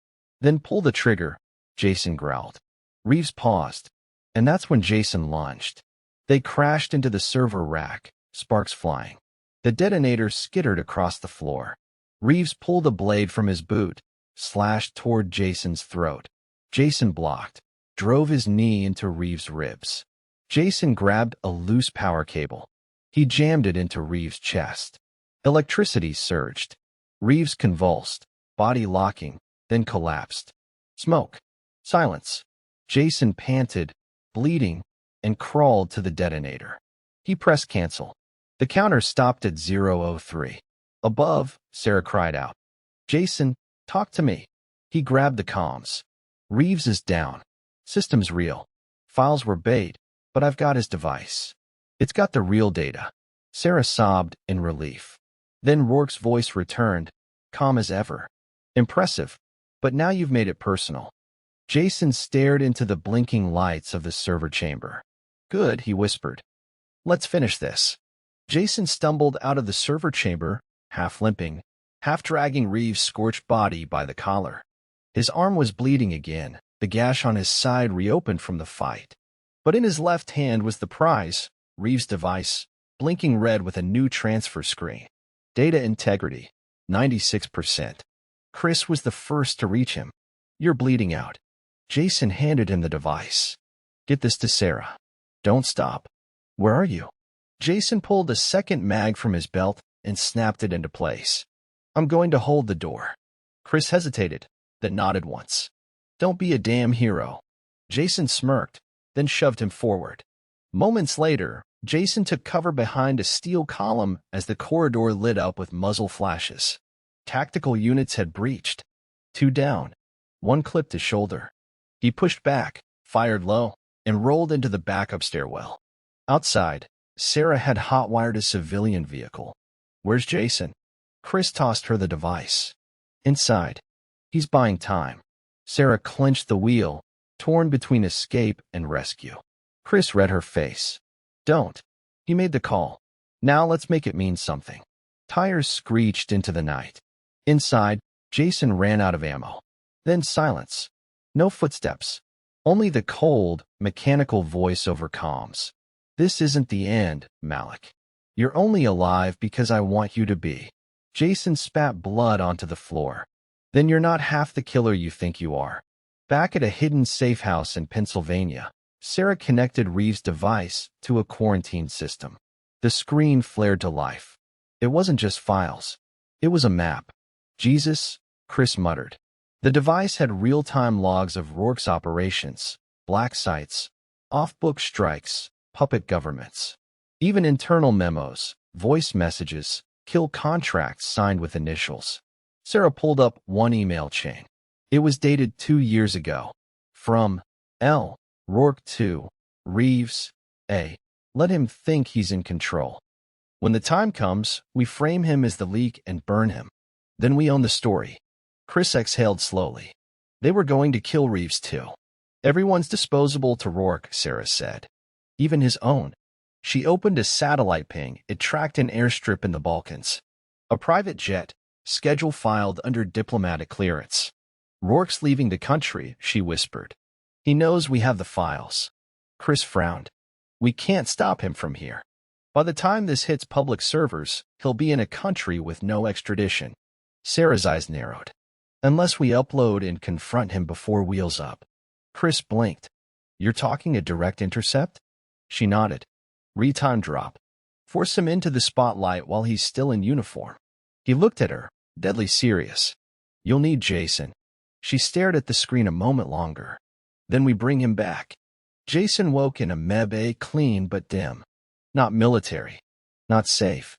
Speaker 1: Then pull the trigger, Jason growled. Reeves paused, and that's when Jason launched. They crashed into the server rack, sparks flying. The detonator skittered across the floor. Reeves pulled a blade from his boot, slashed toward Jason's throat. Jason blocked, drove his knee into Reeves' ribs. Jason grabbed a loose power cable. He jammed it into Reeves' chest. Electricity surged. Reeves convulsed, body locking, then collapsed. Smoke. Silence. Jason panted, bleeding, and crawled to the detonator. He pressed cancel. The counter stopped at 003. Above, Sarah cried out. Jason, talk to me. He grabbed the comms. Reeves is down. System's real. Files were bait, but I've got his device. It's got the real data. Sarah sobbed in relief. Then Rourke's voice returned, calm as ever. Impressive, but now you've made it personal. Jason stared into the blinking lights of the server chamber. Good, he whispered. Let's finish this. Jason stumbled out of the server chamber, half limping, half dragging Reeves' scorched body by the collar. His arm was bleeding again, the gash on his side reopened from the fight. But in his left hand was the prize, Reeves' device, blinking red with a new transfer screen. Data integrity, 96%. Chris was the first to reach him. You're bleeding out. Jason handed him the device. Get this to Sarah. Don't stop. Where are you? Jason pulled a second mag from his belt and snapped it into place. I'm going to hold the door. Chris hesitated, then nodded once. Don't be a damn hero. Jason smirked, then shoved him forward. Moments later, Jason took cover behind a steel column as the corridor lit up with muzzle flashes. Tactical units had breached. 2 down. 1 clipped his shoulder. He pushed back, fired low, and rolled into the backup stairwell. Outside, Sarah had hot-wired a civilian vehicle. Where's Jason? Chris tossed her the device. Inside. He's buying time. Sarah clenched the wheel, torn between escape and rescue. Chris read her face. Don't. He made the call. Now let's make it mean something. Tires screeched into the night. Inside, Jason ran out of ammo. Then silence. No footsteps. Only the cold, mechanical voice over comms. This isn't the end, Malik. You're only alive because I want you to be. Jason spat blood onto the floor. Then you're not half the killer you think you are. Back at a hidden safe house in Pennsylvania, Sarah connected Reeves' device to a quarantine system. The screen flared to life. It wasn't just files. It was a map. Jesus, Chris muttered. The device had real-time logs of Rourke's operations, black sites, off-book strikes, puppet governments. Even internal memos, voice messages, kill contracts signed with initials. Sarah pulled up one email chain. It was dated 2 years ago. From L. Rourke to Reeves A. Let him think he's in control. When the time comes, we frame him as the leak and burn him. Then we own the story. Chris exhaled slowly. They were going to kill Reeves too. Everyone's disposable to Rourke, Sarah said. Even his own. She opened a satellite ping. It tracked an airstrip in the Balkans. A private jet, schedule filed under diplomatic clearance. Rourke's leaving the country, she whispered. He knows we have the files. Chris frowned. We can't stop him from here. By the time this hits public servers, he'll be in a country with no extradition. Sarah's eyes narrowed. Unless we upload and confront him before Wheels Up. Chris blinked. You're talking a direct intercept? She nodded. Retime drop. Force him into the spotlight while he's still in uniform. He looked at her, deadly serious. You'll need Jason. She stared at the screen a moment longer. Then we bring him back. Jason woke in a Meb, clean but dim. Not military. Not safe.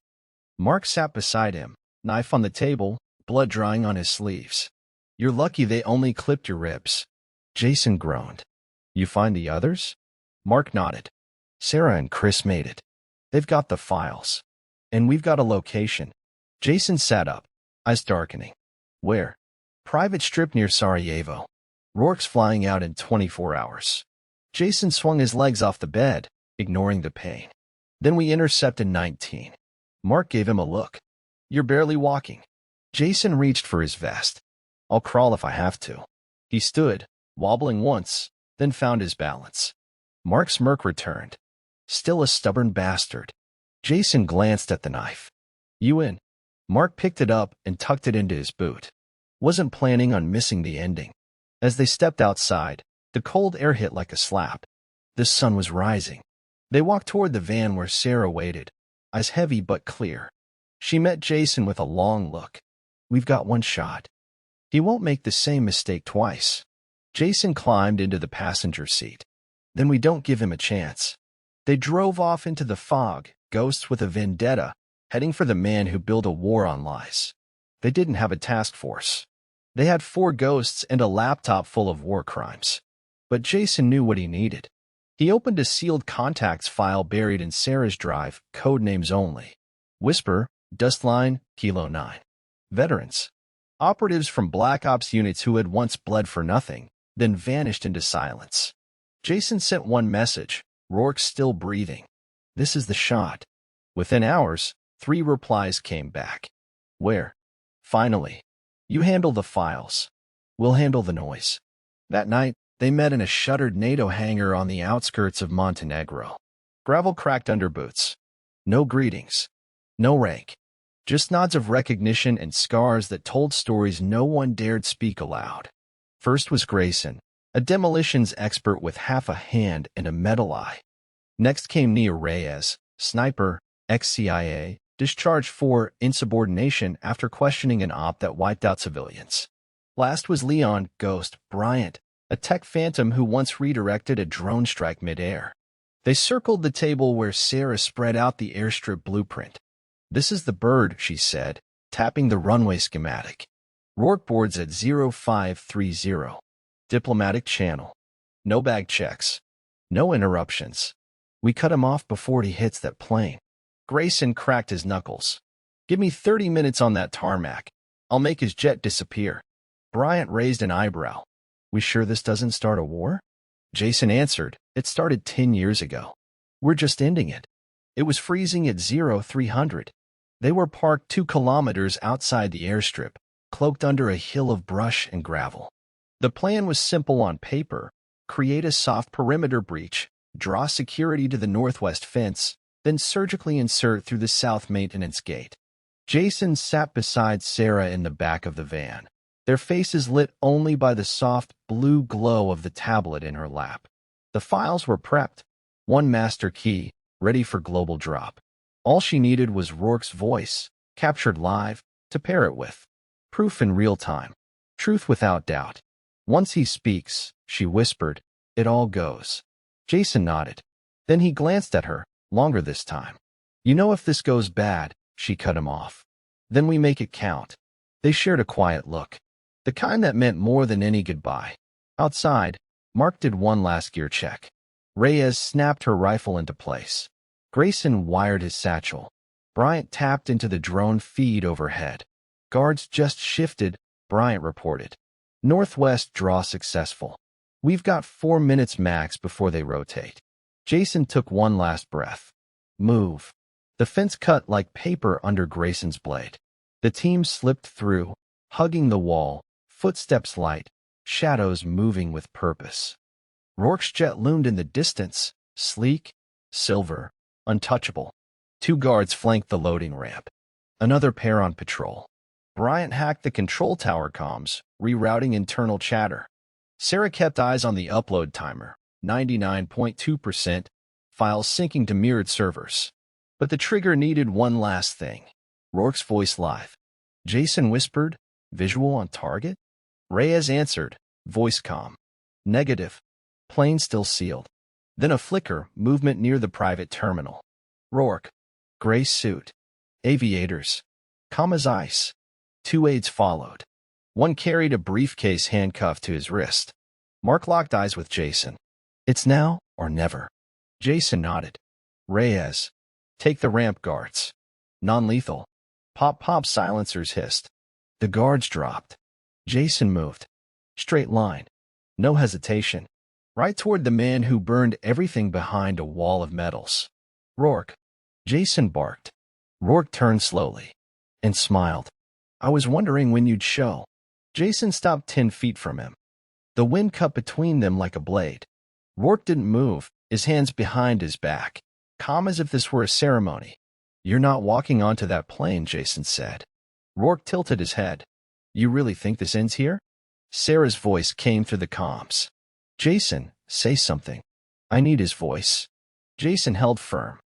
Speaker 1: Mark sat beside him, knife on the table, blood drying on his sleeves. You're lucky they only clipped your ribs. Jason groaned. You find the others? Mark nodded. Sarah and Chris made it. They've got the files. And we've got a location. Jason sat up, eyes darkening. Where? Private strip near Sarajevo. Rourke's flying out in 24 hours. Jason swung his legs off the bed, ignoring the pain. Then we intercepted 19. Mark gave him a look. You're barely walking. Jason reached for his vest. I'll crawl if I have to. He stood, wobbling once, then found his balance. Mark's smirk returned. Still a stubborn bastard. Jason glanced at the knife. You in? Mark picked it up and tucked it into his boot. Wasn't planning on missing the ending. As they stepped outside, the cold air hit like a slap. The sun was rising. They walked toward the van where Sarah waited, eyes heavy but clear. She met Jason with a long look. We've got one shot. He won't make the same mistake twice. Jason climbed into the passenger seat. Then we don't give him a chance. They drove off into the fog, ghosts with a vendetta, heading for the man who built a war on lies. They didn't have a task force. They had 4 ghosts and a laptop full of war crimes. But Jason knew what he needed. He opened a sealed contacts file buried in Sarah's drive, code names only. Whisper, Dustline, Kilo 9. Veterans. Operatives from Black Ops units who had once bled for nothing, then vanished into silence. Jason sent one message, Rourke still breathing. This is the shot. Within hours, 3 replies came back. Where? Finally. You handle the files. We'll handle the noise. That night, they met in a shuttered NATO hangar on the outskirts of Montenegro. Gravel-cracked underboots. No greetings. No rank. Just nods of recognition and scars that told stories no one dared speak aloud. First was Grayson, a demolitions expert with half a hand and a metal eye. Next came Nia Reyes, sniper, ex-CIA, discharged for insubordination after questioning an op that wiped out civilians. Last was Leon Ghost Bryant, a tech phantom who once redirected a drone strike midair. They circled the table where Sarah spread out the airstrip blueprint. This is the bird, she said, tapping the runway schematic. Rourke boards at 0530. Diplomatic channel. No bag checks. No interruptions. We cut him off before he hits that plane. Grayson cracked his knuckles. Give me 30 minutes on that tarmac. I'll make his jet disappear. Bryant raised an eyebrow. We sure this doesn't start a war? Jason answered, it started 10 years ago. We're just ending it. It was freezing at 0300. They were parked 2 kilometers outside the airstrip, cloaked under a hill of brush and gravel. The plan was simple on paper. Create a soft perimeter breach, draw security to the northwest fence, then surgically insert through the south maintenance gate. Jason sat beside Sarah in the back of the van, their faces lit only by the soft blue glow of the tablet in her lap. The files were prepped, one master key, ready for global drop. All she needed was Rourke's voice, captured live, to pair it with. Proof in real time. Truth without doubt. Once he speaks, she whispered, it all goes. Jason nodded. Then he glanced at her, longer this time. You know, if this goes bad, she cut him off. Then we make it count. They shared a quiet look, the kind that meant more than any goodbye. Outside, Mark did one last gear check. Reyes snapped her rifle into place. Grayson wired his satchel. Bryant tapped into the drone feed overhead. Guards just shifted, Bryant reported. Northwest draw successful. We've got 4 minutes max before they rotate. Jason took one last breath. Move. The fence cut like paper under Grayson's blade. The team slipped through, hugging the wall, footsteps light, shadows moving with purpose. Rourke's jet loomed in the distance, sleek, silver, untouchable. 2 guards flanked the loading ramp. Another pair on patrol. Bryant hacked the control tower comms, rerouting internal chatter. Sarah kept eyes on the upload timer, 99.2%, files syncing to mirrored servers. But the trigger needed one last thing. Rourke's voice live. Jason whispered, visual on target? Reyes answered, voice comm. Negative. Plane still sealed. Then a flicker, movement near the private terminal. Rourke. Gray suit. Aviators. Calm as ice. 2 aides followed. One carried a briefcase handcuffed to his wrist. Mark locked eyes with Jason. It's now or never. Jason nodded. Reyes. Take the ramp guards. Non-lethal. Pop pop silencers hissed. The guards dropped. Jason moved. Straight line. No hesitation. Right toward the man who burned everything behind a wall of metals. Rourke. Jason barked. Rourke turned slowly. And smiled. I was wondering when you'd show. Jason stopped 10 feet from him. The wind cut between them like a blade. Rourke didn't move, his hands behind his back, calm as if this were a ceremony. You're not walking onto that plane, Jason said. Rourke tilted his head. You really think this ends here? Sarah's voice came through the comms. Jason, say something. I need his voice. Jason held firm.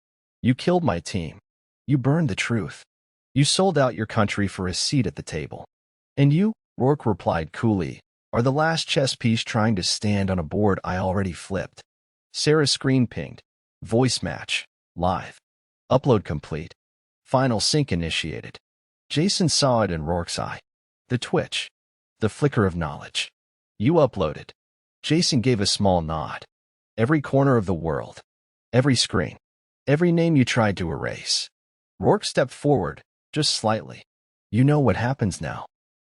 Speaker 1: You killed my team. You burned the truth. You sold out your country for a seat at the table. And you, Rourke replied coolly, are the last chess piece trying to stand on a board I already flipped. Sarah's screen pinged. Voice match. Live. Upload complete. Final sync initiated. Jason saw it in Rourke's eye. The twitch. The flicker of knowledge. You uploaded. Jason gave a small nod. Every corner of the world. Every screen. Every name you tried to erase. Rourke stepped forward, just slightly. You know what happens now.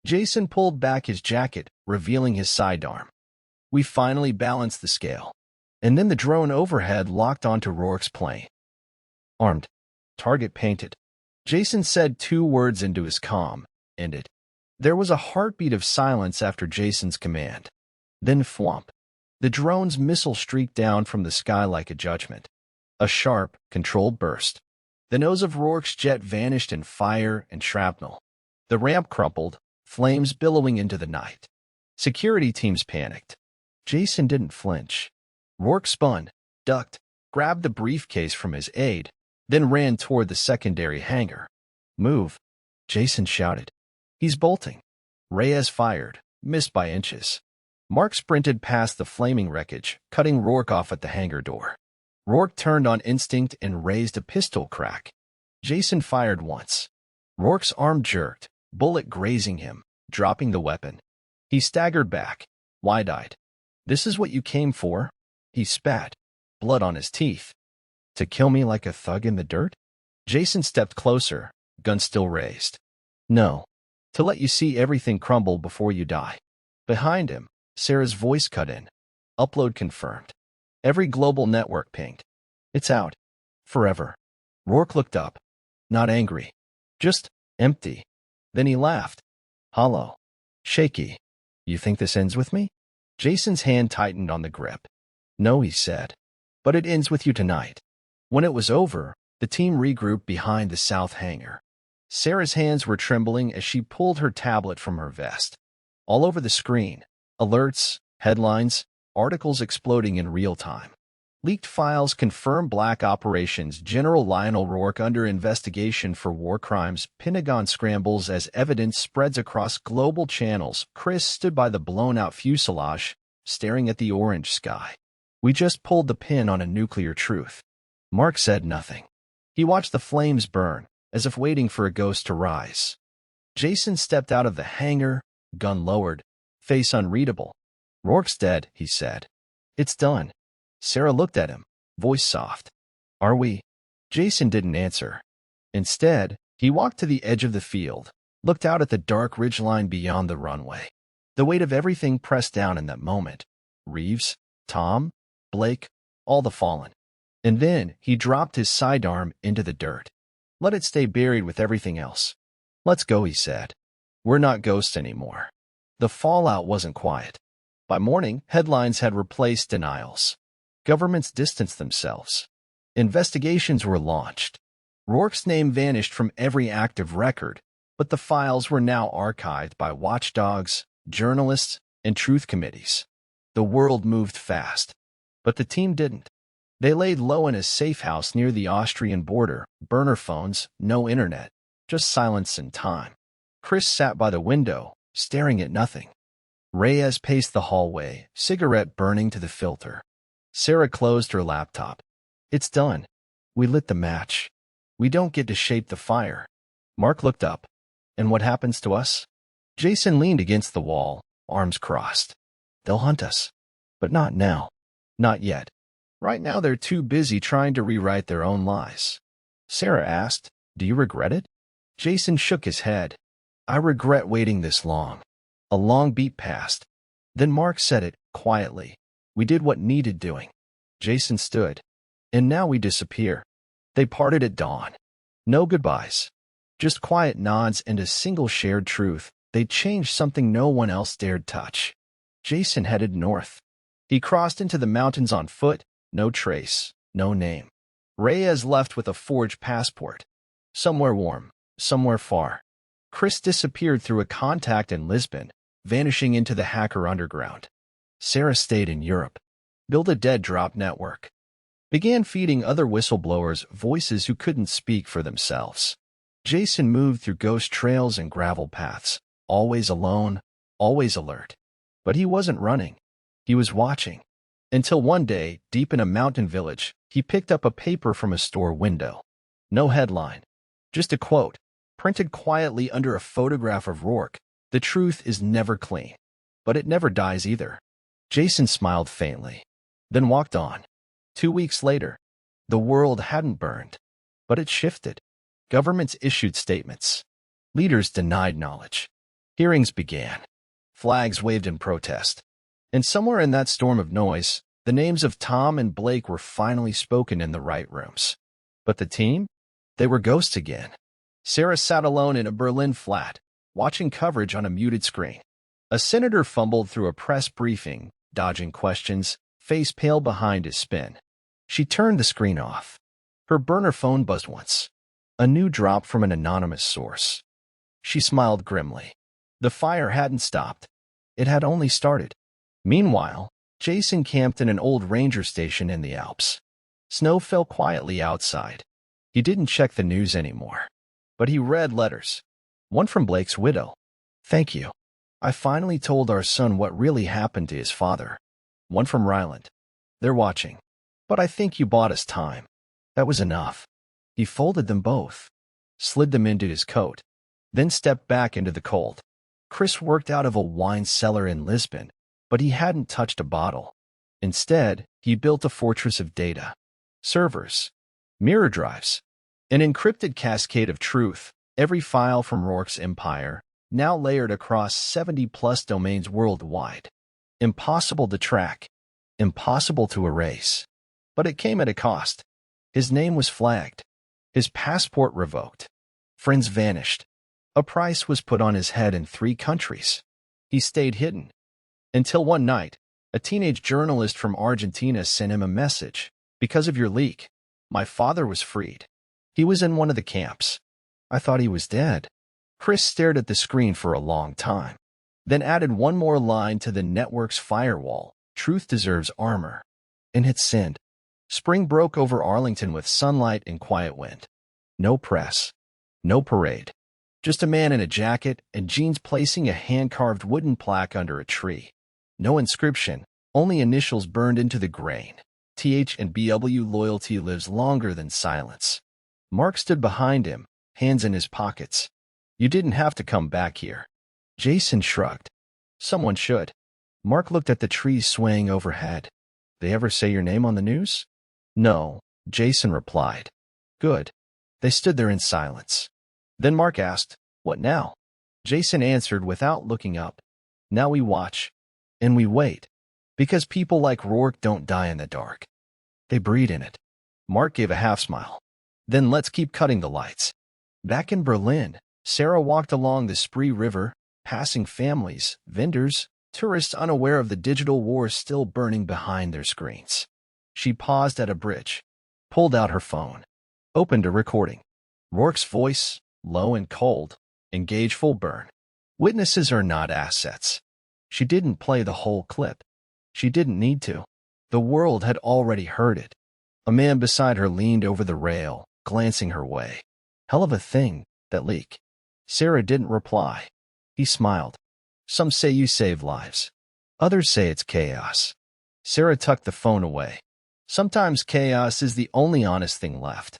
Speaker 1: Jason pulled back his jacket, revealing his sidearm. We finally balanced the scale. And then the drone overhead locked onto Rourke's plane. Armed. Target painted. Jason said 2 words into his comm, ended. There was a heartbeat of silence after Jason's command. Then thwomp. The drone's missile streaked down from the sky like a judgment. A sharp, controlled burst. The nose of Rourke's jet vanished in fire and shrapnel. The ramp crumpled, flames billowing into the night. Security teams panicked. Jason didn't flinch. Rourke spun, ducked, grabbed the briefcase from his aide, then ran toward the secondary hangar. Move, Jason shouted. He's bolting. Reyes fired, missed by inches. Mark sprinted past the flaming wreckage, cutting Rourke off at the hangar door. Rourke turned on instinct and raised a pistol crack. Jason fired once. Rourke's arm jerked, bullet grazing him, dropping the weapon. He staggered back, wide-eyed. This is what you came for? He spat, blood on his teeth. To kill me like a thug in the dirt? Jason stepped closer, gun still raised. No. To let you see everything crumble before you die. Behind him, Sarah's voice cut in. Upload confirmed. Every global network pinged. It's out. Forever. Rourke looked up. Not angry. Just empty. Then he laughed. Hollow. Shaky. You think this ends with me? Jason's hand tightened on the grip. No, he said. But it ends with you tonight. When it was over, the team regrouped behind the south hangar. Sarah's hands were trembling as she pulled her tablet from her vest. All over the screen, alerts, headlines, articles exploding in real time. Leaked files confirm Black Operations General Lionel Rourke under investigation for war crimes. Pentagon scrambles as evidence spreads across global channels. Chris stood by the blown-out fuselage, staring at the orange sky. We just pulled the pin on a nuclear truth. Mark said nothing. He watched the flames burn, as if waiting for a ghost to rise. Jason stepped out of the hangar, gun lowered, face unreadable. "Rourke's dead," he said. "It's done." Sarah looked at him, voice soft. "Are we?" Jason didn't answer. Instead, he walked to the edge of the field, looked out at the dark ridgeline beyond the runway. The weight of everything pressed down in that moment. Reeves, Tom, Blake, all the fallen. And then he dropped his sidearm into the dirt. "Let it stay buried with everything else. Let's go," he said. "We're not ghosts anymore." The fallout wasn't quiet. By morning, headlines had replaced denials. Governments distanced themselves. Investigations were launched. Rourke's name vanished from every active record, but the files were now archived by watchdogs, journalists, and truth committees. The world moved fast, but the team didn't. They laid low in a safe house near the Austrian border, burner phones, no internet, just silence and time. Chris sat by the window, staring at nothing. Reyes paced the hallway, cigarette burning to the filter. Sarah closed her laptop. "It's done. We lit the match. We don't get to shape the fire." Mark looked up. "And what happens to us?" Jason leaned against the wall, arms crossed. "They'll hunt us. But not now. Not yet. Right now they're too busy trying to rewrite their own lies." Sarah asked, "Do you regret it?" Jason shook his head. "I regret waiting this long." A long beat passed. Then Mark said it, quietly. "We did what needed doing." Jason stood. "And now we disappear." They parted at dawn. No goodbyes. Just quiet nods and a single shared truth. They changed something no one else dared touch. Jason headed north. He crossed into the mountains on foot, no trace, no name. Reyes left with a forged passport. Somewhere warm, somewhere far. Chris disappeared through a contact in Lisbon, vanishing into the hacker underground. Sarah stayed in Europe. Built a dead drop network. Began feeding other whistleblowers voices who couldn't speak for themselves. Jason moved through ghost trails and gravel paths, always alone, always alert. But he wasn't running. He was watching. Until one day, deep in a mountain village, he picked up a paper from a store window. No headline. Just a quote, printed quietly under a photograph of Rourke. "The truth is never clean. But it never dies either." Jason smiled faintly, then walked on. 2 weeks later, the world hadn't burned, but it shifted. Governments issued statements. Leaders denied knowledge. Hearings began. Flags waved in protest. And somewhere in that storm of noise, the names of Tom and Blake were finally spoken in the right rooms. But the team? They were ghosts again. Sarah sat alone in a Berlin flat, watching coverage on a muted screen. A senator fumbled through a press briefing, dodging questions, face pale behind his spin. She turned the screen off. Her burner phone buzzed once. A new drop from an anonymous source. She smiled grimly. The fire hadn't stopped. It had only started. Meanwhile, Jason camped in an old ranger station in the Alps. Snow fell quietly outside. He didn't check the news anymore. But he read letters. One from Blake's widow. "Thank you. I finally told our son what really happened to his father." One from Ryland. "They're watching. But I think you bought us time." That was enough. He folded them both, slid them into his coat, then stepped back into the cold. Chris worked out of a wine cellar in Lisbon, but he hadn't touched a bottle. Instead, he built a fortress of data. Servers. Mirror drives. An encrypted cascade of truth, every file from Rourke's empire, now layered across 70-plus domains worldwide. Impossible to track. Impossible to erase. But it came at a cost. His name was flagged. His passport revoked. Friends vanished. A price was put on his head in 3 countries. He stayed hidden. Until one night, a teenage journalist from Argentina sent him a message. "Because of your leak, my father was freed. He was in one of the camps. I thought he was dead." Chris stared at the screen for a long time, then added one more line to the network's firewall. Truth deserves armor. And it sinned. Spring broke over Arlington with sunlight and quiet wind. No press. No parade. Just a man in a jacket and jeans placing a hand-carved wooden plaque under a tree. No inscription, only initials burned into the grain. TH and BW loyalty lives longer than silence. Mark stood behind him, hands in his pockets. You didn't have to come back here. Jason shrugged. Someone should. Mark looked at the trees swaying overhead. They ever say your name on the news? No, Jason replied. Good. They stood there in silence. Then Mark asked, What now? Jason answered without looking up. Now we watch. And we wait. Because people like Rourke don't die in the dark. They breed in it. Mark gave a half-smile. Then let's keep cutting the lights. Back in Berlin, Sarah walked along the Spree River, passing families, vendors, tourists unaware of the digital war still burning behind their screens. She paused at a bridge, pulled out her phone, opened a recording. Rourke's voice, low and cold, engage full burn. Witnesses are not assets. She didn't play the whole clip. She didn't need to. The world had already heard it. A man beside her leaned over the rail, glancing her way. Hell of a thing, that leak. Sarah didn't reply. He smiled. Some say you save lives. Others say it's chaos. Sarah tucked the phone away. Sometimes chaos is the only honest thing left.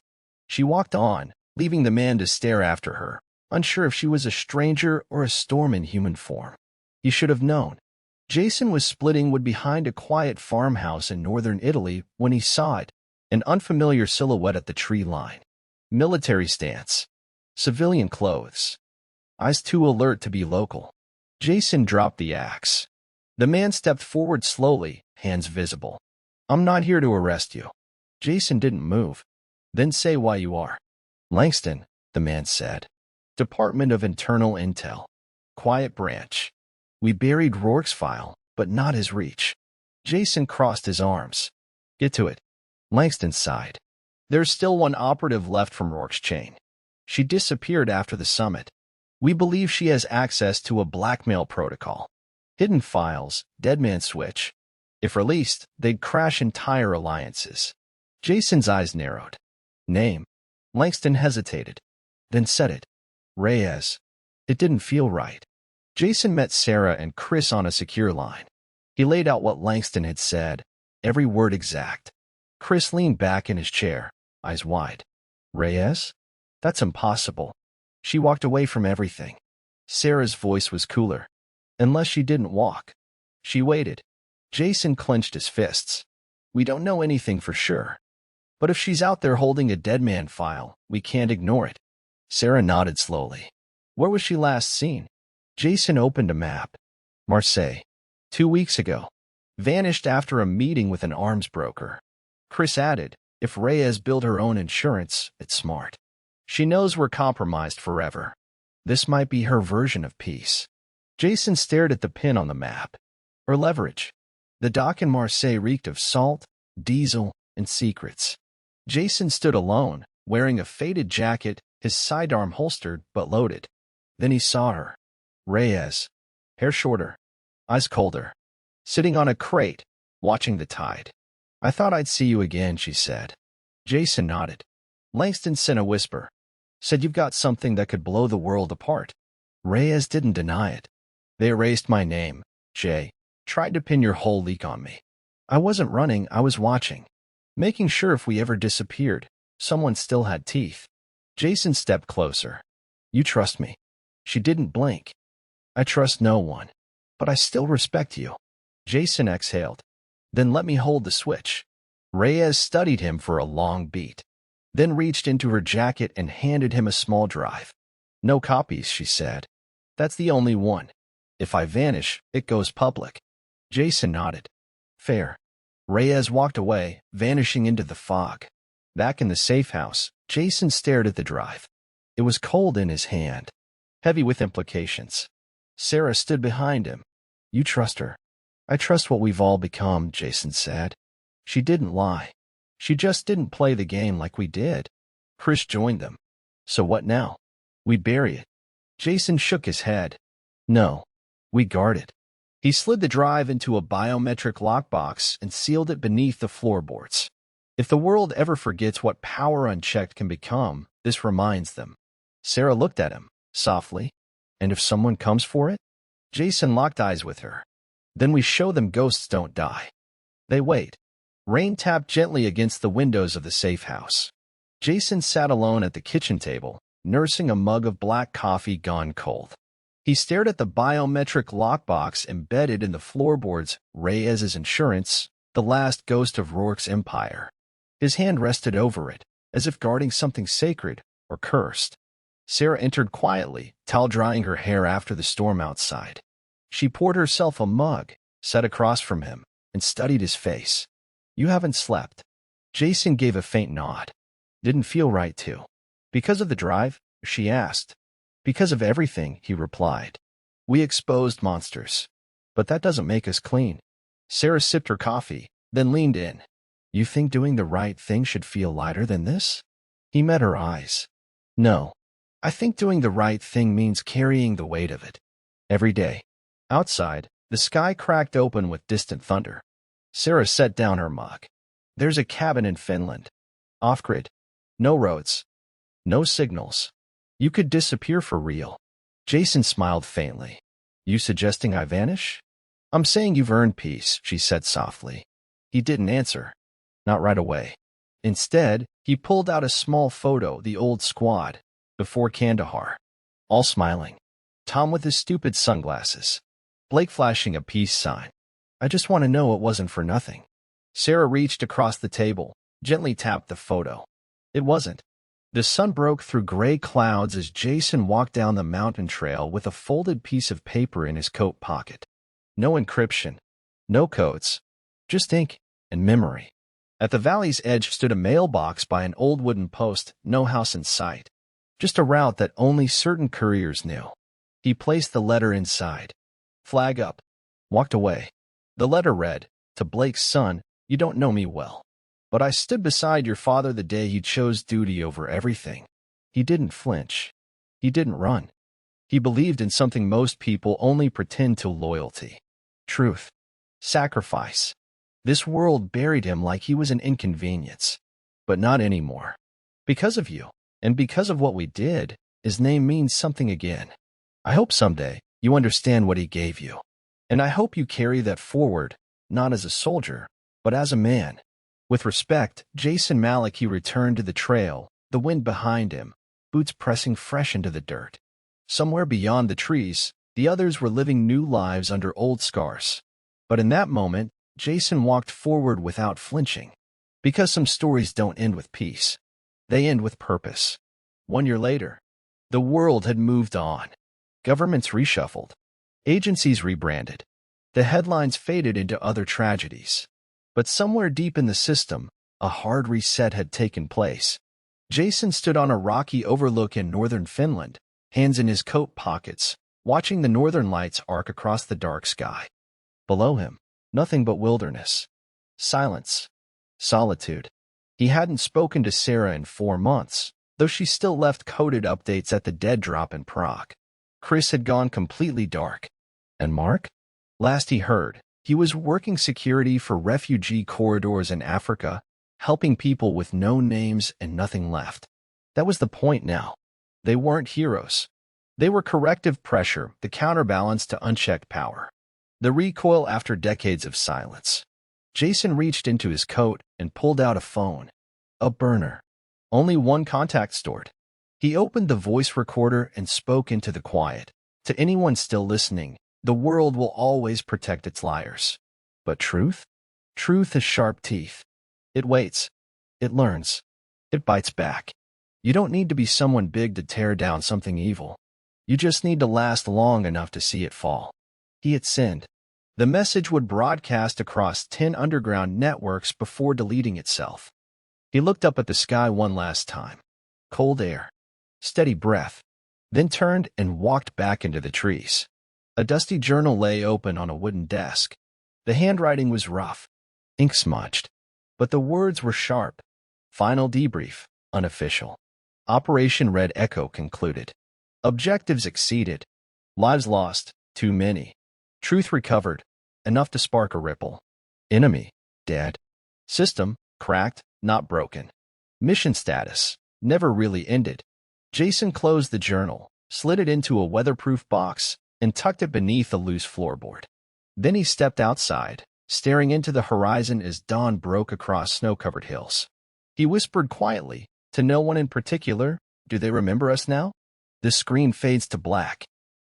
Speaker 1: She walked on, leaving the man to stare after her, unsure if she was a stranger or a storm in human form. He should have known. Jason was splitting wood behind a quiet farmhouse in northern Italy when he saw it, an unfamiliar silhouette at the tree line. Military stance. Civilian clothes. Eyes too alert to be local. Jason dropped the axe. The man stepped forward slowly, hands visible. I'm not here to arrest you. Jason didn't move. Then say why you are. Langston, the man said. Department of Internal Intel. Quiet branch. We buried Rourke's file, but not his reach. Jason crossed his arms. Get to it. Langston sighed. There's still one operative left from Rourke's chain. She disappeared after the summit. We believe she has access to a blackmail protocol. Hidden files, dead man switch. If released, they'd crash entire alliances. Jason's eyes narrowed. Name. Langston hesitated. Then said it. Reyes. It didn't feel right. Jason met Sarah and Chris on a secure line. He laid out what Langston had said, every word exact. Chris leaned back in his chair, eyes wide. Reyes? That's impossible. She walked away from everything. Sarah's voice was cooler. Unless she didn't walk. She waited. Jason clenched his fists. We don't know anything for sure. But if she's out there holding a dead man file, we can't ignore it. Sarah nodded slowly. Where was she last seen? Jason opened a map. Marseille. 2 weeks ago. Vanished after a meeting with an arms broker. Chris added, if Reyes built her own insurance, it's smart. She knows we're compromised forever. This might be her version of peace. Jason stared at the pin on the map. Or leverage. The dock in Marseille reeked of salt, diesel, and secrets. Jason stood alone, wearing a faded jacket, his sidearm holstered but loaded. Then he saw her. Reyes. Hair shorter. Eyes colder. Sitting on a crate, watching the tide. I thought I'd see you again, she said. Jason nodded. Langston sent a whisper. Said you've got something that could blow the world apart. Reyes didn't deny it. They erased my name, Jay. Tried to pin your whole leak on me. I wasn't running, I was watching. Making sure if we ever disappeared, someone still had teeth. Jason stepped closer. You trust me. She didn't blink. I trust no one. But I still respect you. Jason exhaled. Then let me hold the switch. Reyes studied him for a long beat. Then reached into her jacket and handed him a small drive. No copies, she said. That's the only one. If I vanish, it goes public. Jason nodded. Fair. Reyes walked away, vanishing into the fog. Back in the safe house, Jason stared at the drive. It was cold in his hand, heavy with implications. Sarah stood behind him. You trust her. I trust what we've all become, Jason said. She didn't lie. She just didn't play the game like we did. Chris joined them. So what now? We bury it. Jason shook his head. No. We guard it. He slid the drive into a biometric lockbox and sealed it beneath the floorboards. If the world ever forgets what power unchecked can become, this reminds them. Sarah looked at him, softly. And if someone comes for it? Jason locked eyes with her. Then we show them ghosts don't die. They wait. Rain tapped gently against the windows of the safe house. Jason sat alone at the kitchen table, nursing a mug of black coffee gone cold. He stared at the biometric lockbox embedded in the floorboards, Reyes's insurance, the last ghost of Rourke's empire. His hand rested over it, as if guarding something sacred or cursed. Sarah entered quietly, towel-drying her hair after the storm outside. She poured herself a mug, sat across from him, and studied his face. "You haven't slept." Jason gave a faint nod. "Didn't feel right to." "Because of the drive?" she asked. "Because of everything," he replied. "We exposed monsters. But that doesn't make us clean." Sarah sipped her coffee, then leaned in. "You think doing the right thing should feel lighter than this?" He met her eyes. "No. I think doing the right thing means carrying the weight of it. Every day." Outside, the sky cracked open with distant thunder. Sarah set down her mug. "There's a cabin in Finland. Off-grid. No roads. No signals. You could disappear for real." Jason smiled faintly. "You suggesting I vanish?" "I'm saying you've earned peace," she said softly. He didn't answer. Not right away. Instead, he pulled out a small photo, the old squad, before Kandahar. All smiling. Tom with his stupid sunglasses. Blake flashing a peace sign. "I just want to know it wasn't for nothing." Sarah reached across the table, gently tapped the photo. It wasn't. The sun broke through gray clouds as Jason walked down the mountain trail with a folded piece of paper in his coat pocket. No encryption. No codes. Just ink and memory. At the valley's edge stood a mailbox by an old wooden post, no house in sight. Just a route that only certain couriers knew. He placed the letter inside. Flag up. Walked away. The letter read, "To Blake's son, you don't know me well. But I stood beside your father the day he chose duty over everything." He didn't flinch. He didn't run. He believed in something most people only pretend to: loyalty. Truth. Sacrifice. This world buried him like he was an inconvenience. But not anymore. Because of you, and because of what we did, his name means something again. I hope someday you understand what he gave you. And I hope you carry that forward, not as a soldier, but as a man. With respect, Jason Maliki returned to the trail, the wind behind him, boots pressing fresh into the dirt. Somewhere beyond the trees, the others were living new lives under old scars. But in that moment, Jason walked forward without flinching. Because some stories don't end with peace. They end with purpose. 1 year later, the world had moved on. Governments reshuffled. Agencies rebranded. The headlines faded into other tragedies. But somewhere deep in the system, a hard reset had taken place. Jason stood on a rocky overlook in northern Finland, hands in his coat pockets, watching the northern lights arc across the dark sky. Below him, nothing but wilderness. Silence. Solitude. He hadn't spoken to Sarah in 4 months, though she still left coded updates at the dead drop in Prague. Chris had gone completely dark. And Mark? Last he heard, he was working security for refugee corridors in Africa, helping people with no names and nothing left. That was the point now. They weren't heroes. They were corrective pressure, the counterbalance to unchecked power. The recoil after decades of silence. Jason reached into his coat and pulled out a phone. A burner. Only one contact stored. He opened the voice recorder and spoke into the quiet. To anyone still listening, the world will always protect its liars. But truth? Truth has sharp teeth. It waits. It learns. It bites back. You don't need to be someone big to tear down something evil. You just need to last long enough to see it fall. He had sinned. The message would broadcast across 10 underground networks before deleting itself. He looked up at the sky one last time. Cold air. Steady breath. Then turned and walked back into the trees. A dusty journal lay open on a wooden desk. The handwriting was rough, ink smudged, but the words were sharp. Final debrief, unofficial. Operation Red Echo concluded. Objectives exceeded. Lives lost, too many. Truth recovered, enough to spark a ripple. Enemy, dead. System, cracked, not broken. Mission status, never really ended. Jason closed the journal, slid it into a weatherproof box, and tucked it beneath a loose floorboard. Then he stepped outside, staring into the horizon as dawn broke across snow-covered hills. He whispered quietly, to no one in particular, "Do they remember us now?" The screen fades to black.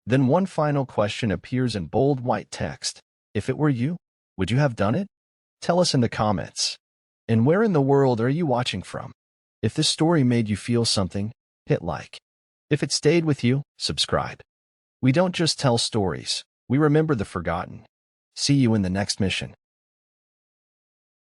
Speaker 1: Then one final question appears in bold white text. If it were you, would you have done it? Tell us in the comments. And where in the world are you watching from? If this story made you feel something, hit like. If it stayed with you, subscribe. We don't just tell stories, we remember the forgotten. See you in the next mission.